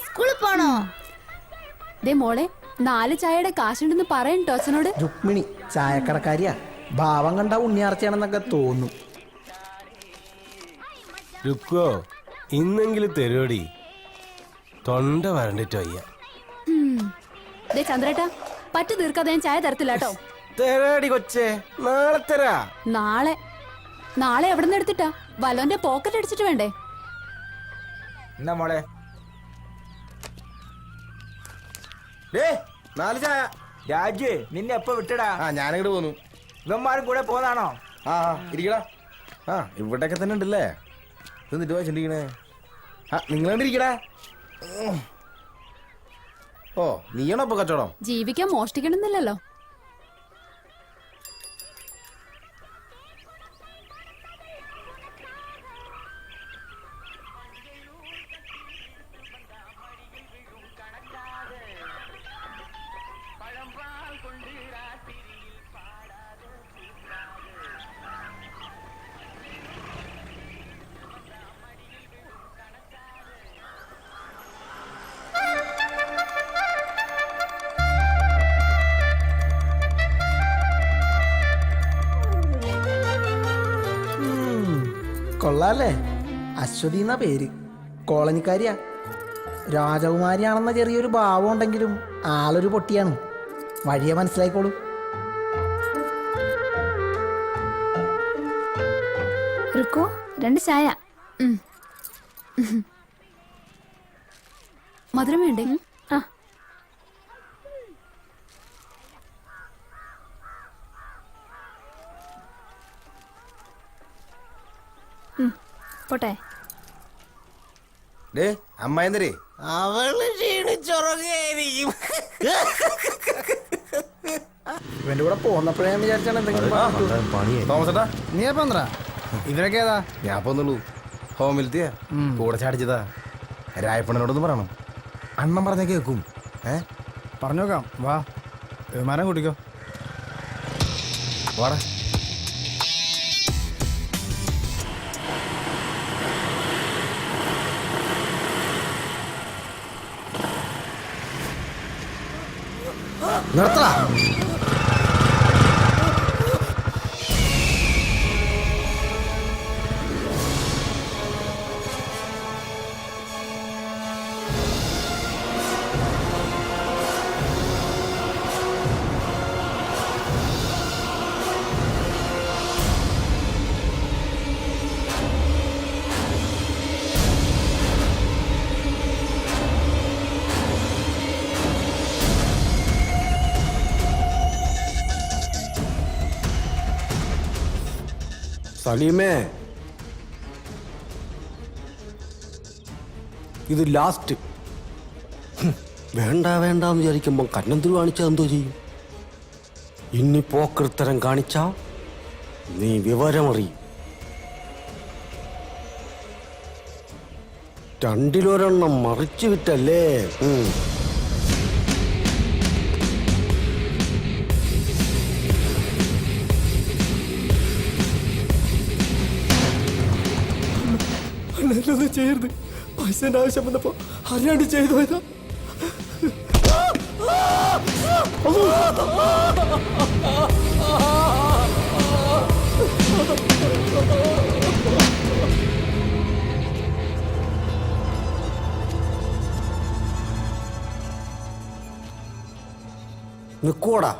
സ്കൂളിൽ പോണോ? ദേ മോളെ, 4 ചായയുടെ കാശുണ്ടെന്ന് പറയണ്ടോ അച്ഛനോട്? രുക്മിണി ചായക്കടക്കാരിയാ, ഭാവം കണ്ട ഉണ്ണിയാർച്ചയാണെന്നൊക്കെ തോന്നും. രുക്കോ ഇന്നെങ്കിലും തരുവടി, തൊണ്ട വരണ്ടിട്ട് വയ്യ. ദേ ചന്ദ്രേട്ടാ, പറ്റു തീർക്കാതെ ഞാൻ ചായ തരത്തില്ല കേട്ടോ. തരാടി കൊച്ചേ, നാളെ തരാ. നാളെ എവിടെ നിന്ന് എടുത്തിട്ടാ? വലോന്റെ പോക്കറ്റ് അടിച്ചിട്ട് വേണ്ടേ? എന്നാ മോളെ 4 ചായ. രാജു നിന്നെ എപ്പോ വിട്ടടാ? ഞാനിങ്ങോട്ട് പോന്നു. ഇവന്മാരും കൂടെ പോന്നാണോ? ഇരിക്കടാ. ഇവിടെയൊക്കെ തന്നെ ഉണ്ടല്ലേ. എന്നിട്ട് വായിച്ചിരിക്കണേ. നിങ്ങളണ്ടിരിക്കടാ. ഓ നീയാണോ ഇപ്പൊ കച്ചവടം? ജീവിക്കാൻ മോഷ്ടിക്കണമെന്നില്ലല്ലോ. കൊള്ളാല്ലേ? അശ്വതി എന്നാ പേര്, കോളനിക്കാരിയാ. രാജകുമാരിയാണെന്ന ചെറിയൊരു ഭാവം ഉണ്ടെങ്കിലും ആളൊരു പൊട്ടിയാണ്. വഴിയെ മനസ്സിലായിക്കോളൂ. റുക്കോ 2 ചായ. മധുരം വേണ്ടേ? പോട്ടെ. അമ്മായിന്നരേ അവള് ക്ഷീണിച്ചുറങ്ങായിരിക്കും. ഇവന്റെ കൂടെ പോന്നപ്പോഴേ ഞാൻ വിചാരിച്ചാണ് എന്തെങ്കിലും തോമസേട്ടാ നീ പന്ത്ര ഇവരൊക്കെ ഏതാ? ഞാൻ പോന്നുള്ളൂ. ഹോമിലത്തിയാ കൂടെ ചാടിച്ചതാ. രായപ്പണ്ണനോടൊന്ന് പറയണം, അണ്ണൻ പറഞ്ഞ കേൾക്കും. പറഞ്ഞോക്കാം. വാ, വിമാനം കൂട്ടിക്കോ. വാടാ. നിർത്തടാ. സലീമേ, ഇത് ലാസ്റ്റ്. വേണ്ട വേണ്ടാന്ന് വിചാരിക്കുമ്പോൾ കന്നന്തിരി കാണിച്ചാൽ എന്തോ ചെയ്യും? ഇനി പോക്കൃത്തരം കാണിച്ചാ നീ വിവരമറിയും. 2-1 മറിച്ചു വിട്ടല്ലേ. ഒന്നും ചെയ്യരുത്. പൈസന്റെ ആവശ്യം വന്നപ്പോ അറിയാണ്ട് ചെയ്തു പോയതാ. നിക്കോടാ.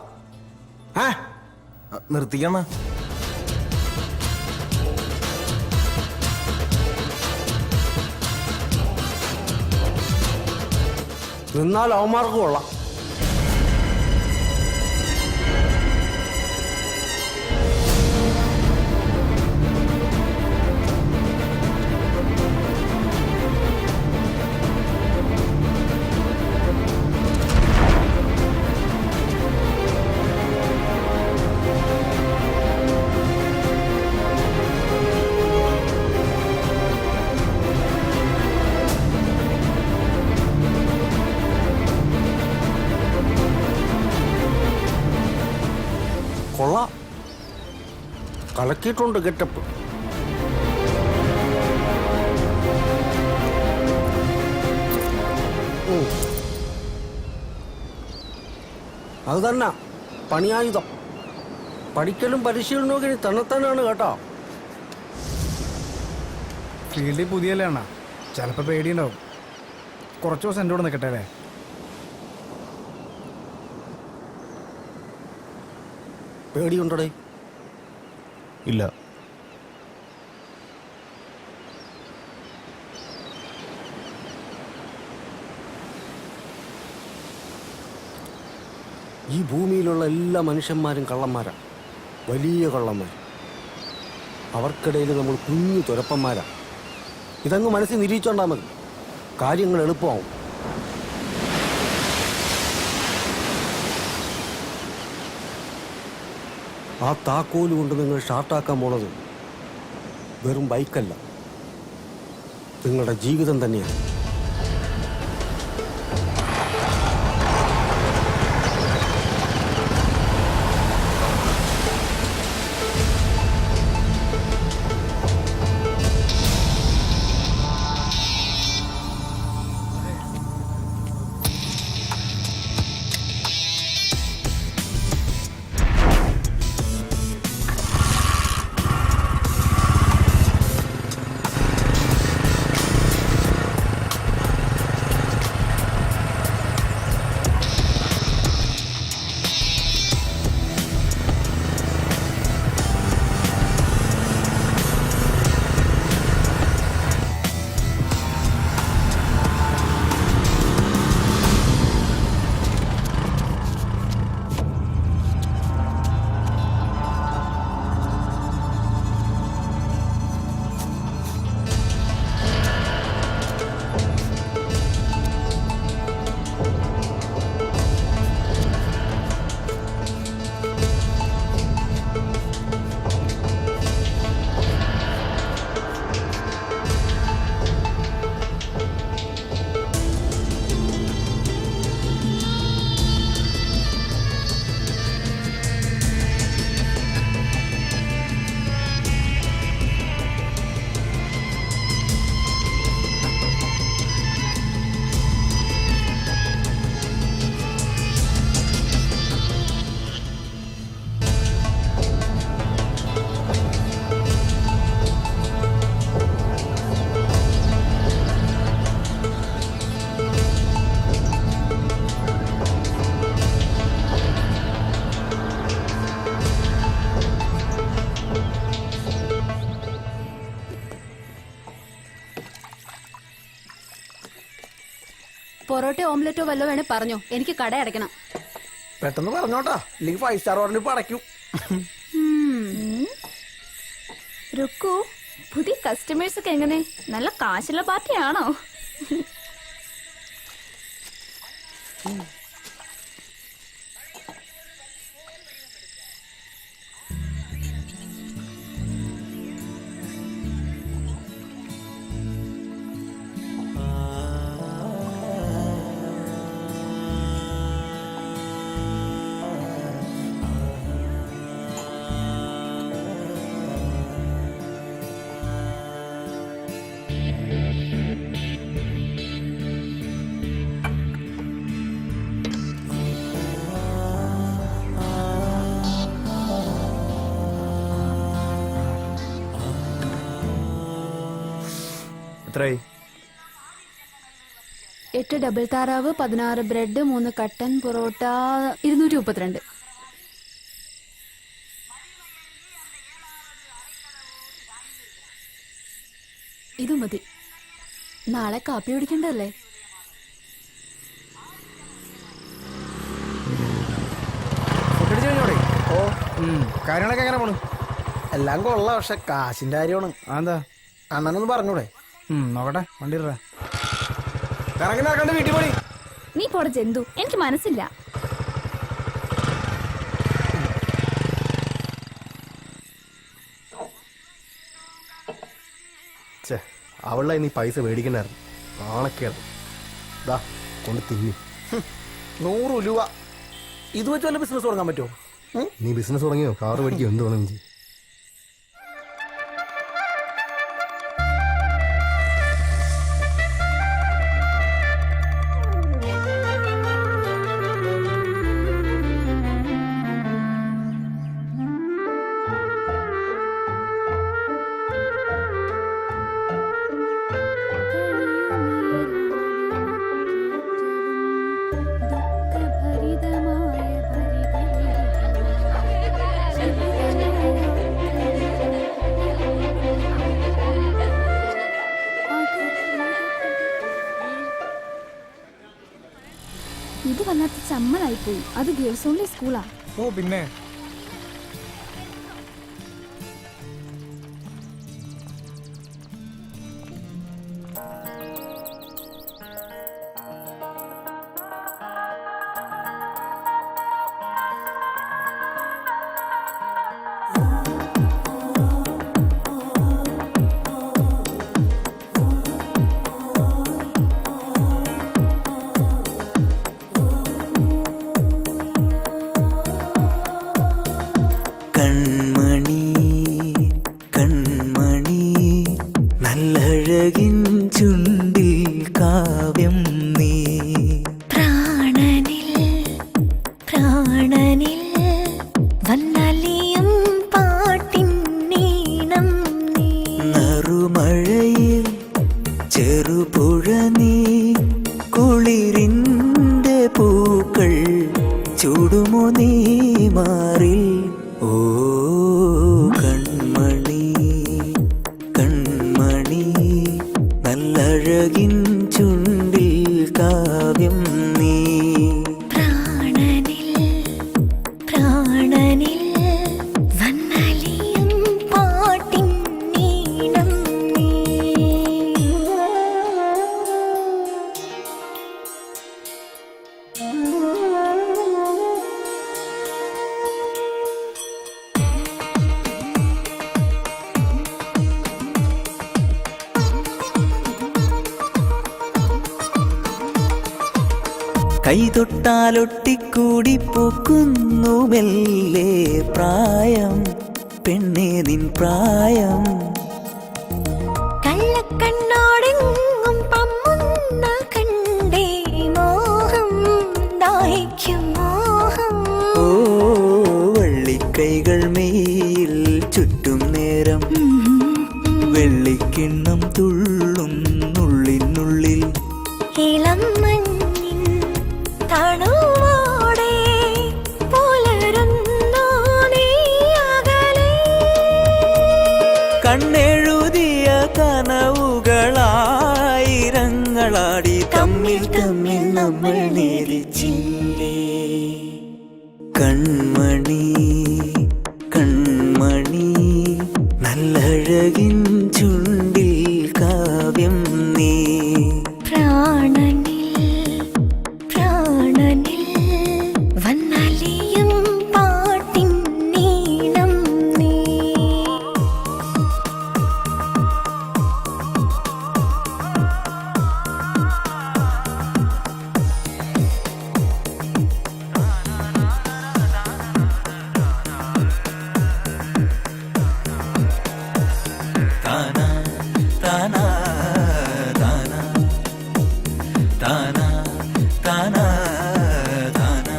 നിർത്തിക്കണ. നിന്നാൽ അവന്മാർക്ക് കൊള്ളാം. കൊള്ളാം, കലക്കിയിട്ടുണ്ട് ഗെറ്റപ്പ്. അത് തന്നെ പണിയായുധം. പഠിക്കലും പരിശീലനവും ഇനി തന്നെത്താനാണ് കേട്ടോ. ഫീൽഡിൽ പുതിയല്ലേ അണ്ണാ, ചിലപ്പോൾ പേടിയുണ്ടാവും. കുറച്ച് ദിവസം എൻ്റെ കൂടെ നിൽക്കട്ടെ അല്ലേ? പേടിയുണ്ടടേ? ഇല്ല. ഈ ഭൂമിയിലുള്ള എല്ലാ മനുഷ്യന്മാരും കള്ളന്മാരാണ്, വലിയ കള്ളന്മാർ. അവർക്കിടയിൽ നമ്മൾ കുഞ്ഞു തുരപ്പന്മാരാണ്. ഇതങ്ങ് മനസ്സിൽ നിരീക്ഷണ്ടാൽ മതി, കാര്യങ്ങൾ എളുപ്പമാവും. ആ താക്കോല് കൊണ്ട് നിങ്ങൾ ഷാർട്ടാക്കാൻ പോണത് വെറും ബൈക്കല്ല, നിങ്ങളുടെ ജീവിതം തന്നെയാണ്. പൊറോട്ട ഓംലെറ്റോ വല്ലോ വേണേ പറഞ്ഞോ, എനിക്ക് കട അടയ്ക്കണം. പെട്ടെന്ന് പറഞ്ഞോട്ടാ, ഇല്ലെങ്കിൽ 5 സ്റ്റാർ ഓർഡറിന് ഇപ്പൊ അടയ്ക്കും. രുക്കു, പുതിയ കസ്റ്റമേഴ്സ് ഒക്കെ എങ്ങനെ? നല്ല കാശുള്ള പാർട്ടിയാണോ? എത്രയായി? 8 ഡബിൾ താറാവ്, 16 ബ്രെഡ്, 3 കട്ടൻ പൊറോട്ട, 232. ഇത് മതി. നാളെ കാപ്പി കുടിക്കണ്ടല്ലേ? ഓ, കാര്യങ്ങളൊക്കെ എങ്ങനെ പോണു? എല്ലാം കൊള്ളാം, പക്ഷെ കാശിന്റെ കാര്യമാണ്. എന്താ അണ്ണനൊന്ന് പറഞ്ഞൂടെ? നോക്കട്ടെ, വണ്ടി കറങ്ങി നടക്കണ്ട, വീട്ടിൽ പോയി. നീ പോടെ ജന്തു, എനിക്ക് മനസ്സില്ല. അവളെ നീ പൈസ മേടിക്കണ്ടായിരുന്നു, ആണൊക്കെയാണ്. ദാ കൊണ്ട് തിന്നി. 100 രൂപ ഇത് വെച്ച് വല്ല ബിസിനസ് തുടങ്ങാൻ പറ്റുമോ? നീ ബിസിനസ് തുടങ്ങിയോ? കാറ് മേടിക്കോ? എന്ത് വേണം ചെയ്യും? ഇത് വല്ലാത്ത ചമ്മലായി പോയി. അത് ഗേൾസ് ഓൺലി സ്കൂളാ. ഓ പിന്നെ കൺമണി കൺമണി നല്ലഴകിൻ ചുണ്ടിൽ കാവ്യം നീ പ്രാണനിൽ പ്രാണനിൽ വന്നലിയും പാട്ടിൻ നീണം നീ നറുമഴയിൽ ചെറുപുഴ നീ കുളിരിൻ്റെ പൂക്കൾ ചൂടുമോ നീ മാറിൽ ഓ കൺമണി കൺമണി നല്ലഴകിൻ ചുണ്ടിൽ കാവ്യം നീ പ്രാണനിൽ പ്രാണനിൽ വന്നലിയും പാട്ടിൻ നീണം നീ കൈതൊട്ടാലൊട്ടിക്കൂടി പൂക്കുന്നു മെല്ലെ പ്രായം പെണ്ണേ നിൻ പ്രായം കള്ളക്കണ്ണോടെങ്ങും പമ്മുന്ന കണ്ടേ മോഹം ദാഹിക്കും മോഹം ഓ വള്ളിക്കൈകൾ മെയിൽ ചുറ്റും നേരം വെള്ളിക്കിണ്ണം തുള്ളും നുള്ളിനുള്ളിൽ ഇളം മഞ്ഞിൻ തണുവോടെ പുലരുന്നു നീ അകലെ കണ്ണെഴുതിയ കനവുകളായിരങ്ങളാടി തമ്മിൽ തമ്മിൽ നമ്മൾ നേരിച്ചില്ലേ കൺമണി കൺമണി നല്ലഴകിൻ ചുണ്ടിൽ കാവ്യം നീ പ്രാണനിൽ പ്രാണനിൽ വന്നലിയും പാട്ടിൻ നീണം നീ താനാ താനാ താനാ താനാ താനാ താനാ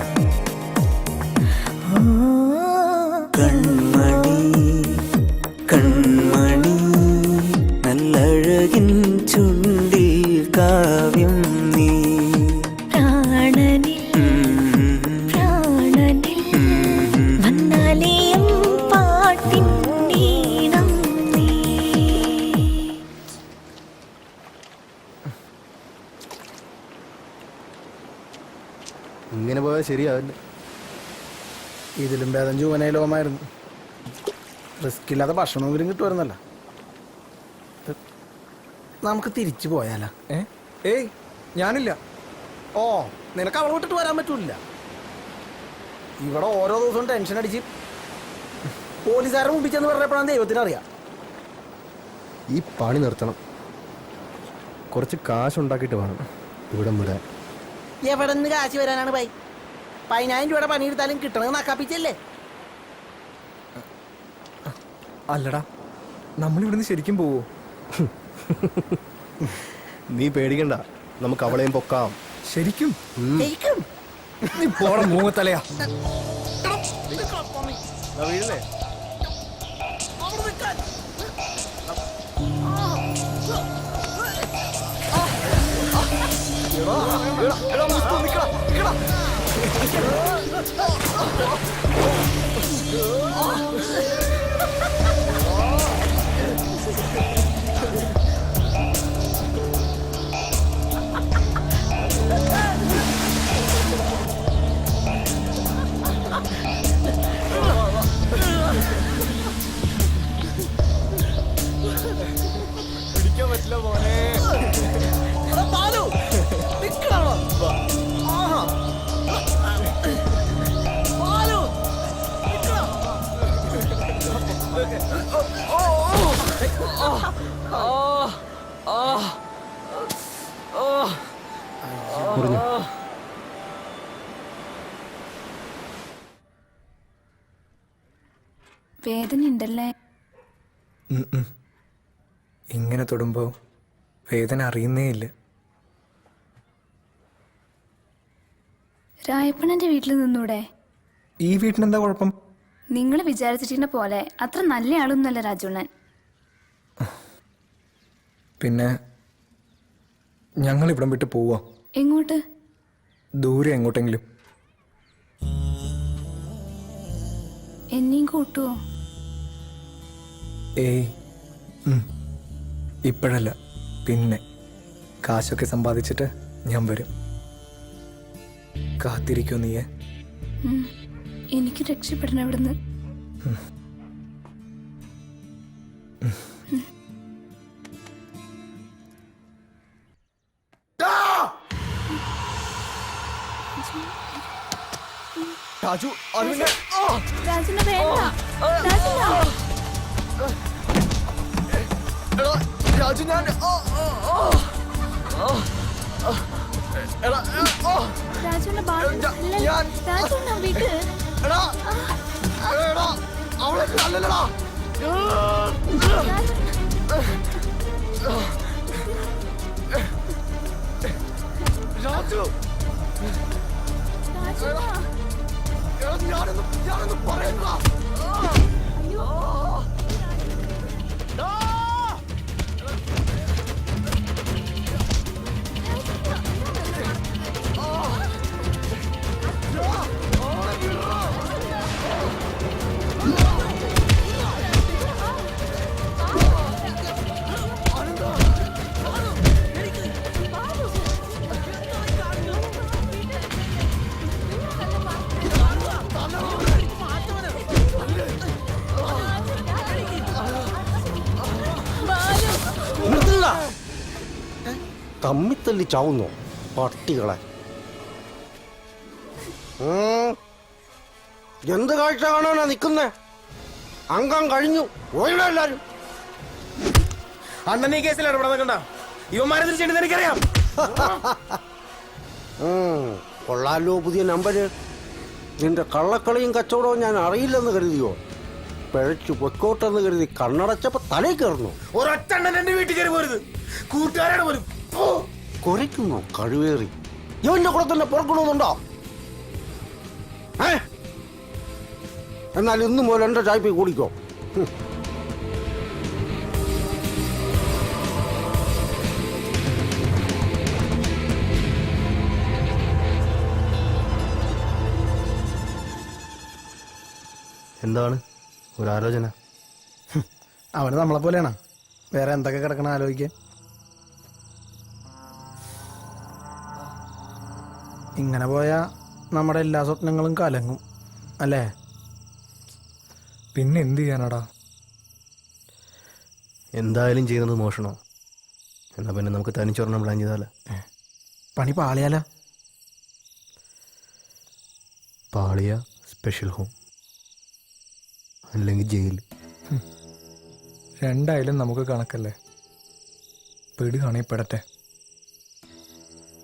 കൺമണി കൺമണി നല്ലഴകിൻ ചുണ്ടിൽ കാവ്യം നീ പ്രാണനിൽ പ്രാണനിൽ വന്നലിയും പാട്ടിൻ നീണം നീ ഇങ്ങനെ പോയാൽ ശരിയാവില്ല. ഇതിലും ഭേദം ജൂവനയിലോമായിരുന്നു. റിസ്ക് ഇല്ലാതെ ഭക്ഷണമെങ്കിലും കിട്ടുമായിരുന്നല്ല. നമുക്ക് തിരിച്ചു പോയാലോ? ഏയ് ഞാനില്ല. ഓ നിനക്ക് അവളെ വിട്ടിട്ട് വരാൻ പറ്റൂല. ഇവിടെ ഓരോ ദിവസവും ടെൻഷൻ അടിച്ച് പോലീസുകാരെ മുമ്പിച്ചെന്ന് പറഞ്ഞപ്പോഴാണ് ദൈവത്തിനറിയാം. ഈ പണി നിർത്തണം. കുറച്ച് കാശുണ്ടാക്കിയിട്ട് വേണം ഇവിടെ വിടാൻ. എവിടെ നിന്ന് കാശ് വരാനാണ് ബൈ? 10,000 രൂപയുടെ പണിയെടുത്താലും കിട്ടണത് നക്കാപ്പിച്ചല്ലേ? അല്ലടാ, നമ്മളിവിടുന്ന് ശരിക്കും പോവോ? നീ പേടിക്കണ്ട, നമുക്ക് അവളെയും പൊക്കാം. ശരിക്കും നീ പോണ മൂങ്ങത്തലയാ. വീഴല്ലേ? മുറിഞ്ഞു. വേദന ഉണ്ടല്ലേ? ഇങ്ങനെ തൊടുമ്പോ വേദന അറിയുന്നേ ഇല്ല. രായപ്പണന്റെ വീട്ടിൽ നിന്നൂടെ? ഈ വീട്ടിനെന്താ കുഴപ്പം? നിങ്ങൾ വിചാരിച്ചിട്ടിന്റെ പോലെ അത്ര നല്ല ആളൊന്നുമല്ല രാജുണ്ണൻ. പിന്നെ ഞങ്ങൾ ഇവിടം വിട്ട് പോവാ. എങ്ങോട്ട്? ദൂരെ എങ്ങോട്ടെങ്കിലും. എന്നെയും കൂട്ടുവോ? ഏയ് ഇപ്പോഴല്ല, പിന്നെ കാശൊക്കെ സമ്പാദിച്ചിട്ട് ഞാൻ വരും. കാത്തിരിക്കോ നീയെ? എനിക്ക് രക്ഷപ്പെടണം ഇവിടുന്ന്. രാജു, രാജുണ്ണ വേണ്ട. രാജുണ്ണ. രാജു, ഞാൻ രാജുണ്ണ രാജുണ്ണ വിട്. രാജു, ഞാനൊന്നും പറയണ്ട. തമ്മിത്തല്ലി ചാവുന്നോ പട്ടികളെ? എന്ത് കാഴ്ച കാണാനാ നിൽക്കുന്നേ? അംഗം കഴിഞ്ഞു പോയിട എല്ലാരും. അണ്ണൻ ഈ കേസിൽ ഇടപെടാൻ ഇവന്മാരെ തിരിച്ചെടുത്ത് എനിക്കറിയാം. കൊള്ളാലോ പുതിയ നമ്പര്. നിന്റെ കള്ളക്കളിയും കച്ചവടവും ഞാൻ അറിയില്ലെന്ന് കരുതിയോ? പിഴച്ചു പൊക്കോട്ടെന്ന് കരുതി കണ്ണടച്ചപ്പോ തലയിൽ കയറുന്നു. ഒരൊറ്റ എന്റെ വീട്ടിൽ കയറി പോരുത്. കൂട്ടുകാരാണ് പോലും. കുരയ്ക്കുന്നു കഴിവേറി. ഇവന്റെ കൂടെ തന്നെ പുറക്കണമെന്നുണ്ടോ? എന്നാൽ ഇന്നു മുതൽ എന്റെ ചായ്പ കൂടിക്കോ. എന്താണ് ഒരാലോചന? അവന് നമ്മളെ പോലെയാണ്. വേറെ എന്തൊക്കെ കിടക്കണം ആലോചിക്കാൻ. ഇങ്ങനെ പോയാ നമ്മുടെ എല്ലാ സ്വപ്നങ്ങളും കലങ്ങും അല്ലേ? പിന്നെ എന്ത് ചെയ്യാനാടാ? എന്തായാലും ചെയ്യുന്നത് മോഷണോ? എന്നാ പിന്നെ നമുക്ക് തനിച്ചൊരെണ്ണം പ്ലാൻ ചെയ്താലേ? പണി പാളിയാല. പാളിയ സ്പെഷ്യൽ ഹോം, അല്ലെങ്കിൽ ജയിൽ. രണ്ടായാലും നമുക്ക് കണക്കല്ലേ. പെടുകയാണെ പെടട്ടെ.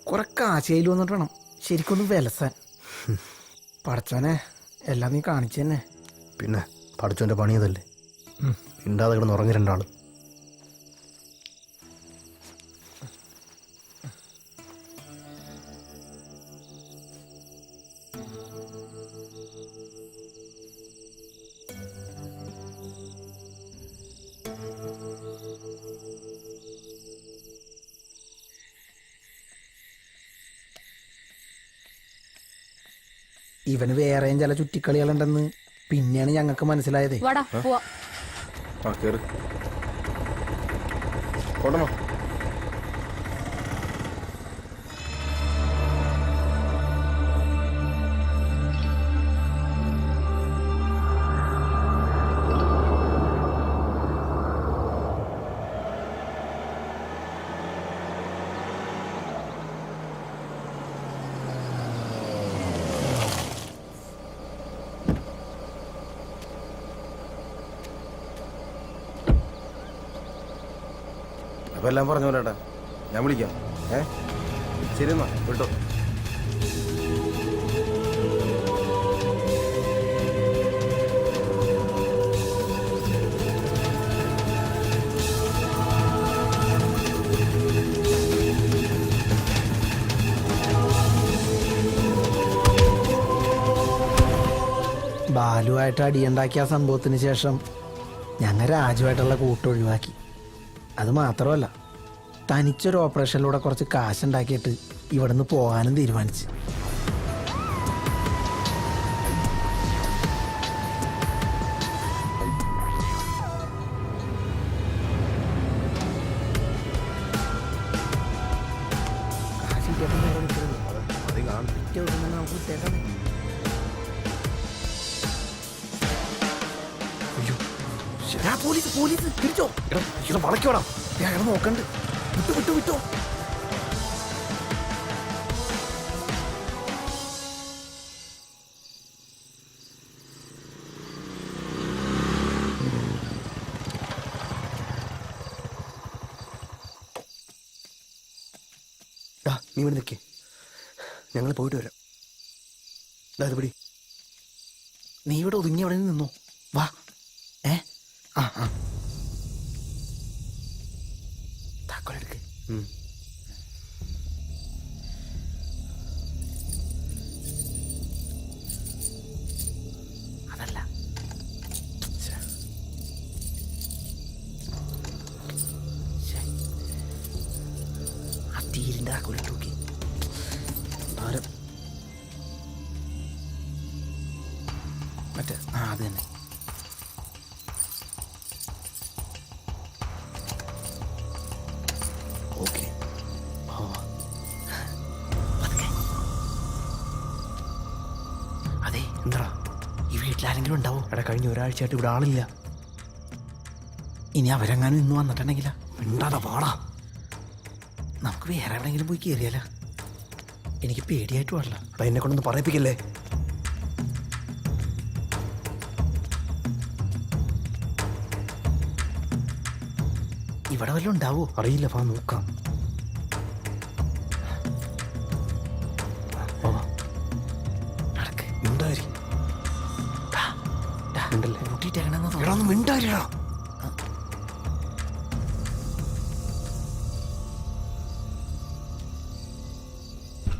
കുറെ കാശയിൽ വന്നിട്ട് വേണം ശരിക്കൊന്ന് വിലസാൻ. പടച്ചോനെ എല്ലാം നീ കാണിച്ചു തന്നെ. പിന്നെ പഠിച്ചോന്റെ പണിയതല്ലേ. ഇണ്ടാതെ കിടന്ന് ഉറങ്ങി രണ്ടാളും. ഇവന് വേറെയും ചില ചുറ്റിക്കളികളുണ്ടെന്ന് പിന്നെയാണ് ഞങ്ങൾക്ക് മനസ്സിലായത്. അപ്പൊ എല്ലാം പറഞ്ഞ പോലെ ഞാൻ വിളിക്കാം. ശരി എന്നാ കേട്ടോ. ബാലുവായിട്ട് അടിയുണ്ടാക്കിയ ആ സംഭവത്തിന് ശേഷം ഞങ്ങൾ രാജുവായിട്ടുള്ള കൂട്ടൊഴിവാക്കി. അത് മാത്രമല്ല, തനിച്ചൊരു ഓപ്പറേഷനിലൂടെ കുറച്ച് കാശുണ്ടാക്കിയിട്ട് ഇവിടുന്ന് പോകാനും തീരുമാനിച്ചു. പോലീസ് പോലീസ് തിരിച്ചോ, വളയ്ക്കോടാം, അയാൾ നോക്കണ്ട്. വിട്ടു വിട്ടു വിട്ടോ. നീ ഇവിടെ നിൽക്കേ, ഞങ്ങൾ പോയിട്ട് വരാം. അത് പിടി. നീ ഇവിടെ ഒതുങ്ങി അവിടെ നിന്നോ. വാ. ആ ആ താക്കോലെടുക്ക്. അതല്ല, ആ തീരിൻ്റെ താക്കോലിട്ട് നോക്കി. ഭാരം മറ്റേ അത് തന്നെ. ഓക്കെ, അതെ. എന്താ ഈ വീട്ടിലാരെങ്കിലും ഉണ്ടാവോ? എടാ, കഴിഞ്ഞ ഒരാഴ്ചയായിട്ട് ഇവിടെ ആളില്ല. ഇനി അവരെങ്ങാനും ഇന്ന് വന്നിട്ടുണ്ടെങ്കിലാ? മിണ്ടാതെ പാടാ. നമുക്ക് വേറെ എവിടെയെങ്കിലും പോയി കയറിയാലോ? എനിക്ക് പേടിയായിട്ട് പാടില്ല. എടാ, എന്നെ കൊണ്ടൊന്ന് പറയിപ്പിക്കല്ലേ. ഇവിടെ വല്ലതും ഉണ്ടാവോ? അറിയില്ല, വാ നോക്കാം. മിണ്ടാരി കൂട്ടിയിട്ടേക്കണെന്ന് മിണ്ടാരിടാ.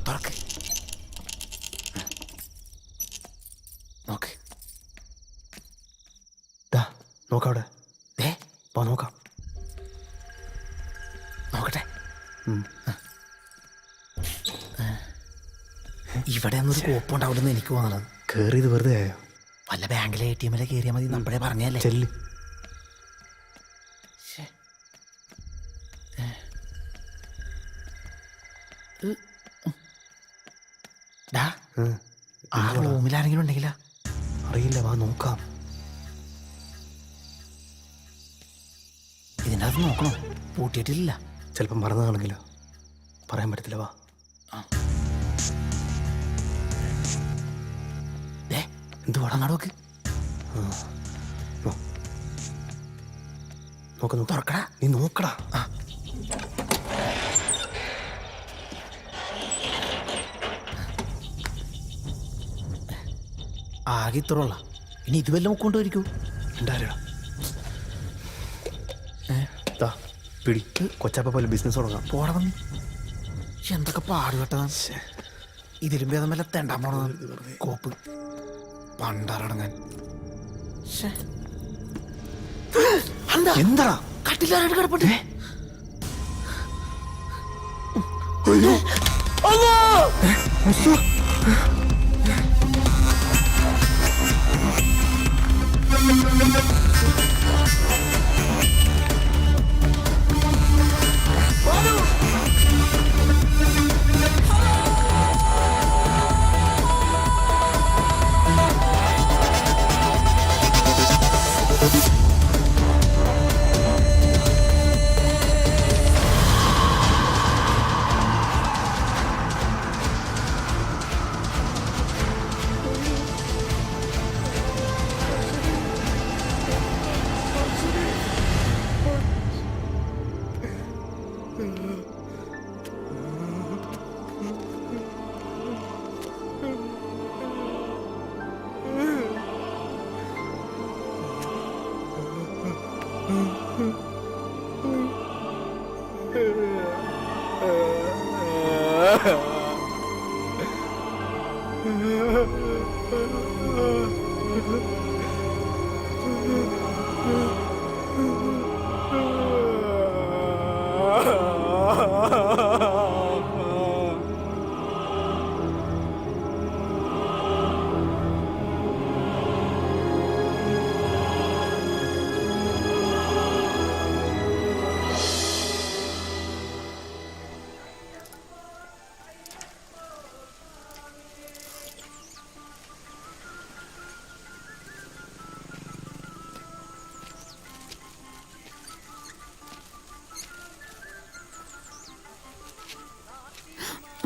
തുറക്ക്. നോക്ക്. നോക്കവിടെ. വാ നോക്കാം. നോക്കട്ടെ. ഇവിടെ ഒന്നൊരു കോപ്പുണ്ടാവില്ലെന്ന് എനിക്ക് തോന്നണത്. കയറിയത് വെറുതെ ആയോ? വല്ല ബാങ്കിലെ ATM കയറിയാൽ മതി. നമ്മളെ പറഞ്ഞല്ലേ. ചെല്ല്. ആ റൂമിൽ ആരെങ്കിലും ഉണ്ടെങ്കിലാ? അറിയില്ല, വാ നോക്കാം. ഇതിൻ്റെ അകത്ത് നോക്കണോ? പൂട്ടിയിട്ടില്ല. ചിലപ്പം മറന്നതാണെങ്കിലോ? പറയാൻ പറ്റത്തില്ല. വാ. എന്തുവാടാ നടക്ക്? നോക്ക, തുറക്കടാ. നീ നോക്കടാ. ആകെ ഇത്രയുള്ള. ഇനി ഇത് വല്ലതും കൊണ്ടുവരിക്കൂ. ഉണ്ടാരാ പിടി. കൊച്ചാപ്പ പോലെ ബിസിനസ് തുടങ്ങാം. പോടാ വന്നി. എന്തൊക്കെ പാടുപെട്ടതാ. ഇതിലും ഭേദം വല്ല തെണ്ടാൻ പോണത്. കോപ്പ് പണ്ടാറടങ്ങാൻ. എന്താ കട്ടിലാരായിട്ട് കിടപ്പട്ടെ?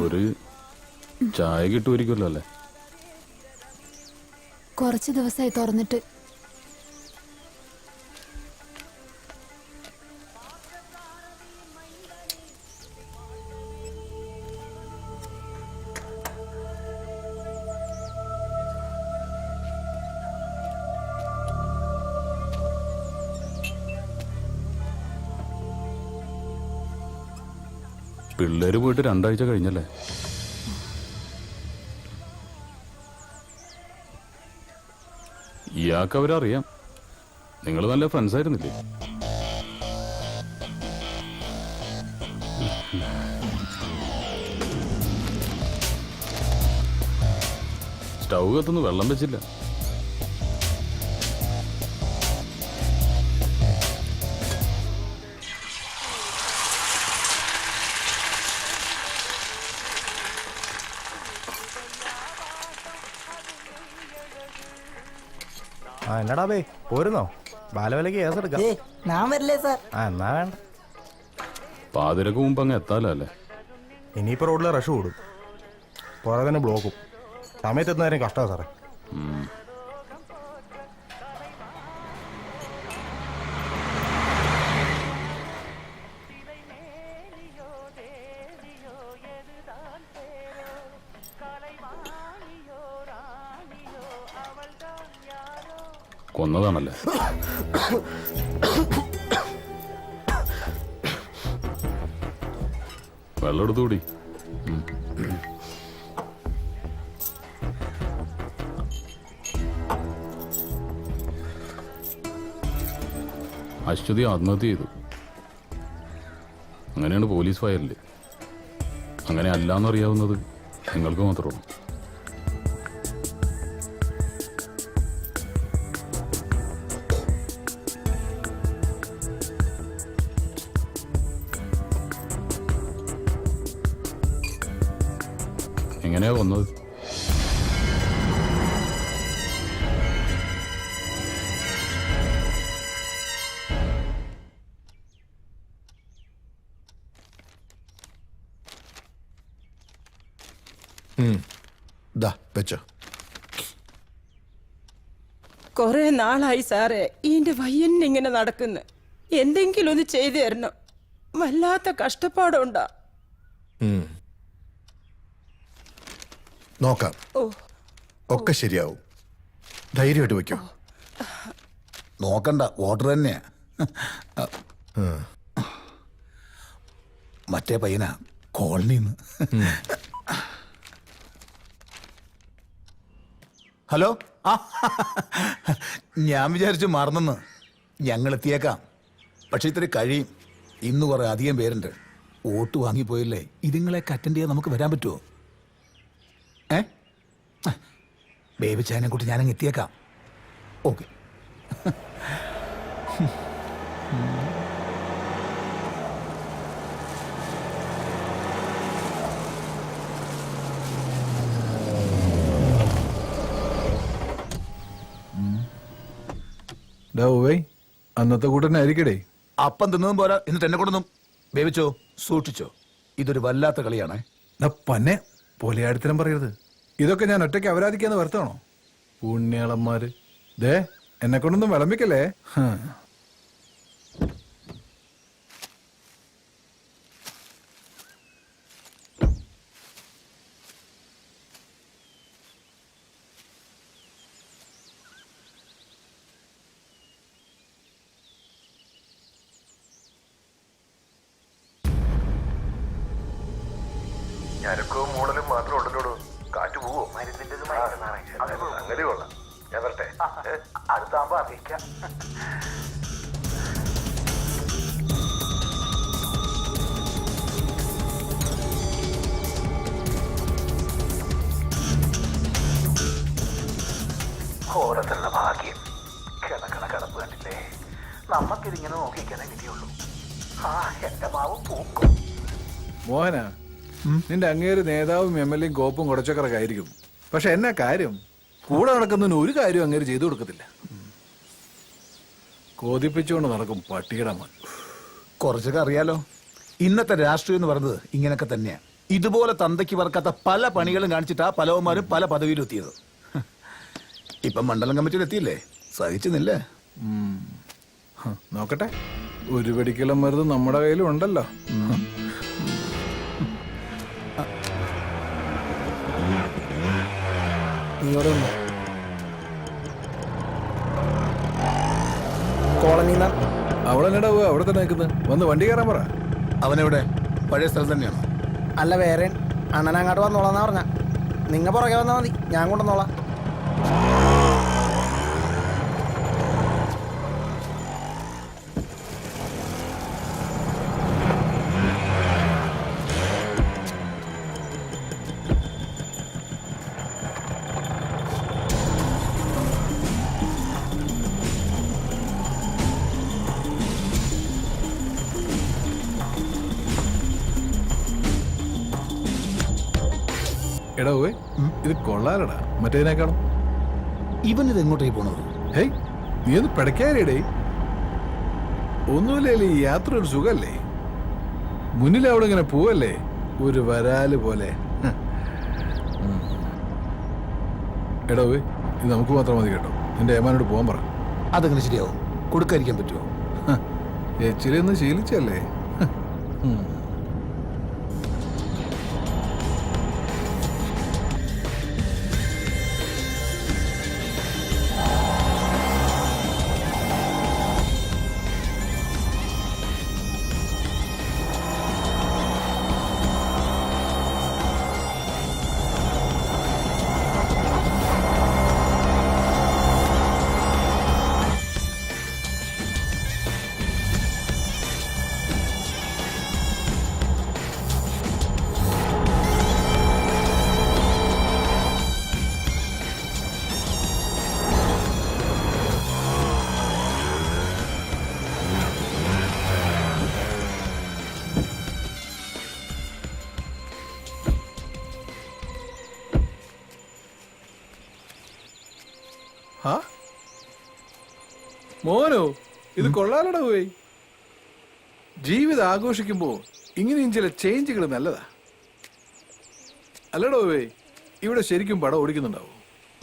ഒരു ചായ കിട്ടുമായിരിക്കുമല്ലോ അല്ലേ? കുറച്ച് ദിവസമായി തുറന്നിട്ട്. പിള്ളേര് പോയിട്ട് 2 ആഴ്ച കഴിഞ്ഞല്ലേ? ഇയാൾക്ക് അവരറിയാം. നിങ്ങൾ നല്ല ഫ്രണ്ട്സ് ആയിരുന്നില്ലേ? സ്റ്റൗ കത്തുന്നു, വെള്ളം വെച്ചില്ല. എന്നടാ ബേ പോരുന്നോ? ബാലവിലക്ക് കേസ് എടുക്കാം. ഞാൻ വരില്ലേ സാർ? എന്നാ വേണ്ട. പാതിരക്ക് മുമ്പ് അങ്ങ് എത്താലോ അല്ലേ? ഇനിയിപ്പോൾ റോഡിൽ റഷ് കൂടും, പുറകെ തന്നെ ബ്ലോക്കും. സമയത്ത് എത്തുന്നവരും കഷ്ടമാണ് സാറേ. കൊന്നതാണല്ലേ? വെള്ളം എടുത്തുകൂടി. അശ്വതി ആത്മഹത്യ ചെയ്തു. അങ്ങനെയാണ് പോലീസ് ഫയലിൽ. അങ്ങനെ അല്ലാന്നറിയാവുന്നത് നിങ്ങൾക്ക് മാത്രമാണ്. എങ്ങനെയാ കൊന്നത്? കൊറേ നാളായി സാറേ ഈന്റെ വയ്യന്നിങ്ങനെ നടക്കുന്നു. എന്തെങ്കിലും ഒന്ന് ചെയ്തു തരണം. വല്ലാത്ത കഷ്ടപ്പാടുണ്ടാ. നോക്കാം, ഒക്കെ ശരിയാവും. ധൈര്യമായിട്ട് വയ്ക്കോ. നോക്കണ്ട, വാട്ടർ തന്നെയാ. മറ്റേ പയ്യനാ കോളനിന്ന്. ഹലോ, ഞാൻ വിചാരിച്ചു മറന്നെന്ന്. ഞങ്ങൾ എത്തിയേക്കാം, പക്ഷെ ഇത്തിരി കഴിയും. ഇന്ന് കുറെ അധികം പേരുണ്ട്. വോട്ട് വാങ്ങിപ്പോയില്ലേ, ഇതുങ്ങളെയൊക്കെ അറ്റൻഡ് ചെയ്യാൻ നമുക്ക് വരാൻ പറ്റുമോ? ബേബി ചായനെ കൂട്ടി ഞാനങ്ങ് എത്തിയേക്കാം. ഓക്കെ. അന്നത്തെ കൂട്ടന്നെ ആയിരിക്കടേ. അപ്പം തിന്നതും പോരാ, എന്നിട്ട് എന്നെ കൊണ്ടൊന്നും വേവിച്ചോ, സൂക്ഷിച്ചോ. ഇതൊരു വല്ലാത്ത കളിയാണേ. പന്നെ പൊലയാടിത്തരം പറയരുത്. ഇതൊക്കെ ഞാൻ ഒറ്റയ്ക്ക് അപരാധിക്കാന്ന് വരുത്താണോ? പുണ്യാളന്മാര്. ദേ, എന്നെ കൊണ്ടൊന്നും വിളമ്പിക്കല്ലേ. ഞരക്കവും മൂടലും മാത്രം ഉണ്ടല്ലോ. കാറ്റ് പോവോ? അങ്ങനെ കൊള്ളാം. ഞാൻ വരട്ടെ. അടുത്താകുമ്പോ അറിയിക്കാം. ഓരത്തുള്ള ഭാഗ്യം. കിടക്കണ കിടപ്പ് കണ്ടില്ലേ? നമ്മക്കിതിങ്ങനെ നോക്കിക്കാനേ വിധിയുള്ളൂ. എന്റെ മാവ് പൂക്കും. മോഹന, നിന്റെ അങ്ങേര് നേതാവും MLA യും കോപ്പും കുറച്ചൊക്കെ ആയിരിക്കും. പക്ഷെ എന്നാ കാര്യം? കൂടെ നടക്കുന്നതിന് ഒരു കാര്യം അങ്ങേര് ചെയ്തു കൊടുക്കത്തില്ല. കോതിപ്പിച്ചുകൊണ്ട് നടക്കും പട്ടിയുടെ മോൻ. കുറച്ചൊക്കെ അറിയാലോ. ഇന്നത്തെ രാഷ്ട്രീയം എന്ന് പറയുന്നത് ഇങ്ങനൊക്കെ തന്നെയാ. ഇതുപോലെ തന്തയ്ക്ക് പറക്കാത്ത പല പണികളും കാണിച്ചിട്ടാ പലവന്മാരും പല പദവിയിലും എത്തിയത്. ഇപ്പം മണ്ഡലം കമ്മിറ്റിയിൽ എത്തിയില്ലേ? സഹിച്ചുന്നില്ലേ? നോക്കട്ടെ, ഒരു വെടിക്കുള്ള മരുന്ന് നമ്മുടെ കയ്യിലും ഉണ്ടല്ലോ. അവിടെ തന്നെ പോവുക, അവിടെ തന്നെ നിൽക്കുന്നത്. വന്ന് വണ്ടി കയറാൻ പറ. അവനെവിടെ? പഴയ സ്ഥലം തന്നെയാണോ? അല്ല, വേറെ അണ്ണൻ അങ്ങോട്ട് വന്നോളാന്നാ പറഞ്ഞ. നിങ്ങ പുറകെ വന്നാൽ മതി, ഞാൻ കൊണ്ടുവന്നോളാം. എടാ പോയി, ഇത് കൊള്ളാലടാ മറ്റേതിനേക്കാളും. ഇവനിത് എങ്ങോട്ടേക്ക് പോണത്? ഹേയ്, നീ ഒന്ന് പിടയ്ക്കാനേടേ. ഒന്നുമില്ലേ, ഈ യാത്ര ഒരു സുഖല്ലേ? മുന്നിൽ അവിടെ ഇങ്ങനെ പോവല്ലേ, ഒരു വരാല് പോലെ. എടാ പോയി, ഇത് നമുക്ക് മാത്രം മതി കേട്ടോ. നിന്റെ ഏമാനോട് പോകാൻ പറ. അതെങ്ങനെ ശരിയാവും? കൊടുക്കാതിരിക്കാൻ പറ്റുമോ? എച്ചിരി ഒന്ന് ശീലിച്ചല്ലേ. മോനോ, ഇത് കൊള്ളാലടാ പോയി. ജീവിതം ആഘോഷിക്കുമ്പോ ഇങ്ങനെയും ചില ചേഞ്ചുകൾ നല്ലതാ. അല്ലടോ പോയി, ഇവിടെ ശരിക്കും പടം ഓടിക്കുന്നുണ്ടാവോ?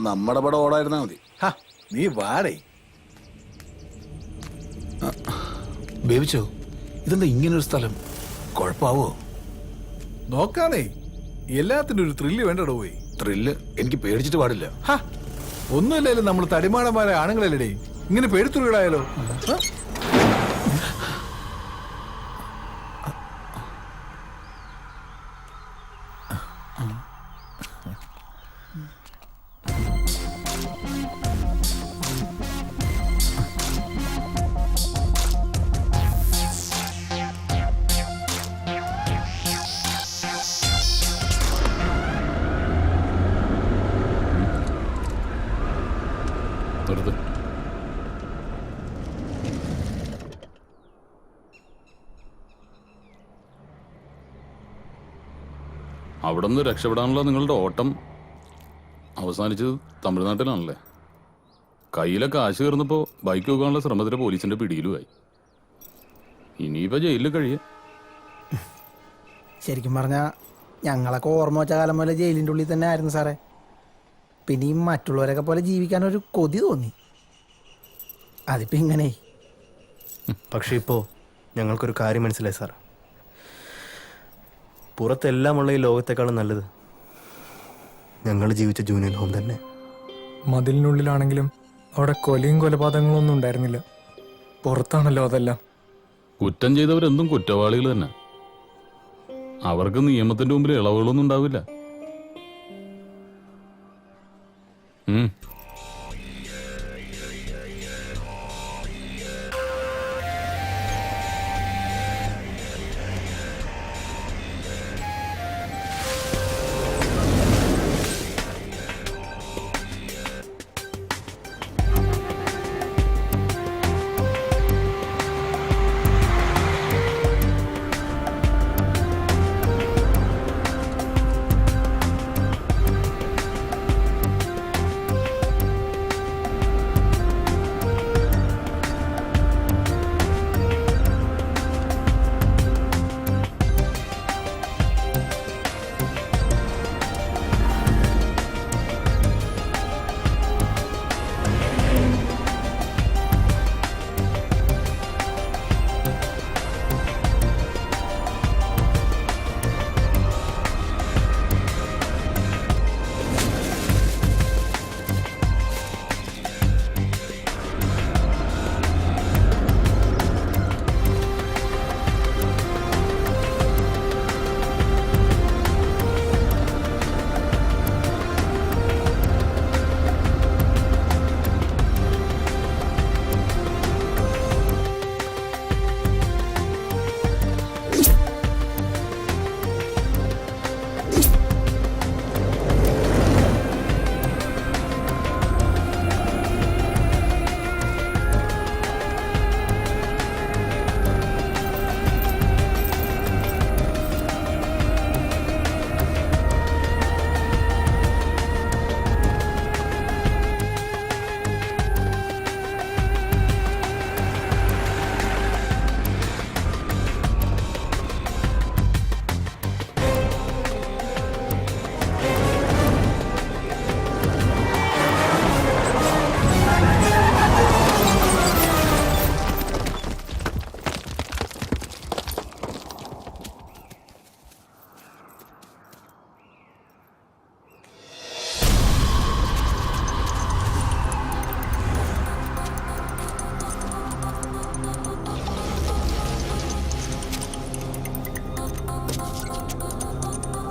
നമ്മുടെ പടം ഓടായിരുന്നാ മതി. നീ വാടേ. ബേബിച്ചോ, ഇതെന്താ ഇങ്ങനൊരു സ്ഥലം? കുഴപ്പാവോ? നോക്കാനേ, എല്ലാത്തിനും ഒരു ത്രില്ല് വേണ്ടടോ പോയി. ത്രില്ല്? എനിക്ക് പേടിച്ചിട്ട് പാടില്ല. ഒന്നുമില്ലാലും നമ്മൾ തടിമാടന്മാരെ ആണുങ്ങളല്ലേ, ഇങ്ങനെ പേടിത്തുള്ളിടായാലോ? അവിടെ നിന്ന് രക്ഷപ്പെടാനുള്ള നിങ്ങളുടെ ഓട്ടം അവസാനിച്ചത് തമിഴ്നാട്ടിലാണല്ലേ? കയ്യിലെ കാശ് കയറുന്നപ്പോൾ ബൈക്ക് വെക്കാനുള്ള ശ്രമത്തിലെ പോലീസിന്റെ പിടിയിലുമായി. ഇനിയിപ്പോൾ ജയിലിൽ കഴിയാം. ശരിക്കും പറഞ്ഞാൽ ഞങ്ങളൊക്കെ ഓർമ്മ വെച്ച കാലം പോലെ ജയിലിൻ്റെ ഉള്ളിൽ തന്നെ ആയിരുന്നു സാറേ. പിന്നെ ഈ മറ്റുള്ളവരൊക്കെ പോലെ ജീവിക്കാനൊരു കൊതി തോന്നി. അതിപ്പോൾ ഇങ്ങനെ. പക്ഷെ ഇപ്പോൾ ഞങ്ങൾക്കൊരു കാര്യം മനസ്സിലായി സാർ. പുറത്തെല്ലാമുള്ള ഈ ലോകത്തെക്കാളും നല്ലത് ഞങ്ങൾ ജീവിച്ച ജൂനിയർ ഹോം തന്നെ. മതിലിനുള്ളിലാണെങ്കിലും അവിടെ കൊലയും കൊലപാതകങ്ങളും ഒന്നും ഉണ്ടായിരുന്നില്ല. പുറത്താണല്ലോ അതെല്ലാം. കുറ്റം ചെയ്തവരെന്തും കുറ്റവാളികൾ തന്നെ. അവർക്ക് നിയമത്തിന്റെ മുമ്പിൽ ഇളവുകളൊന്നും ഉണ്ടാവില്ല.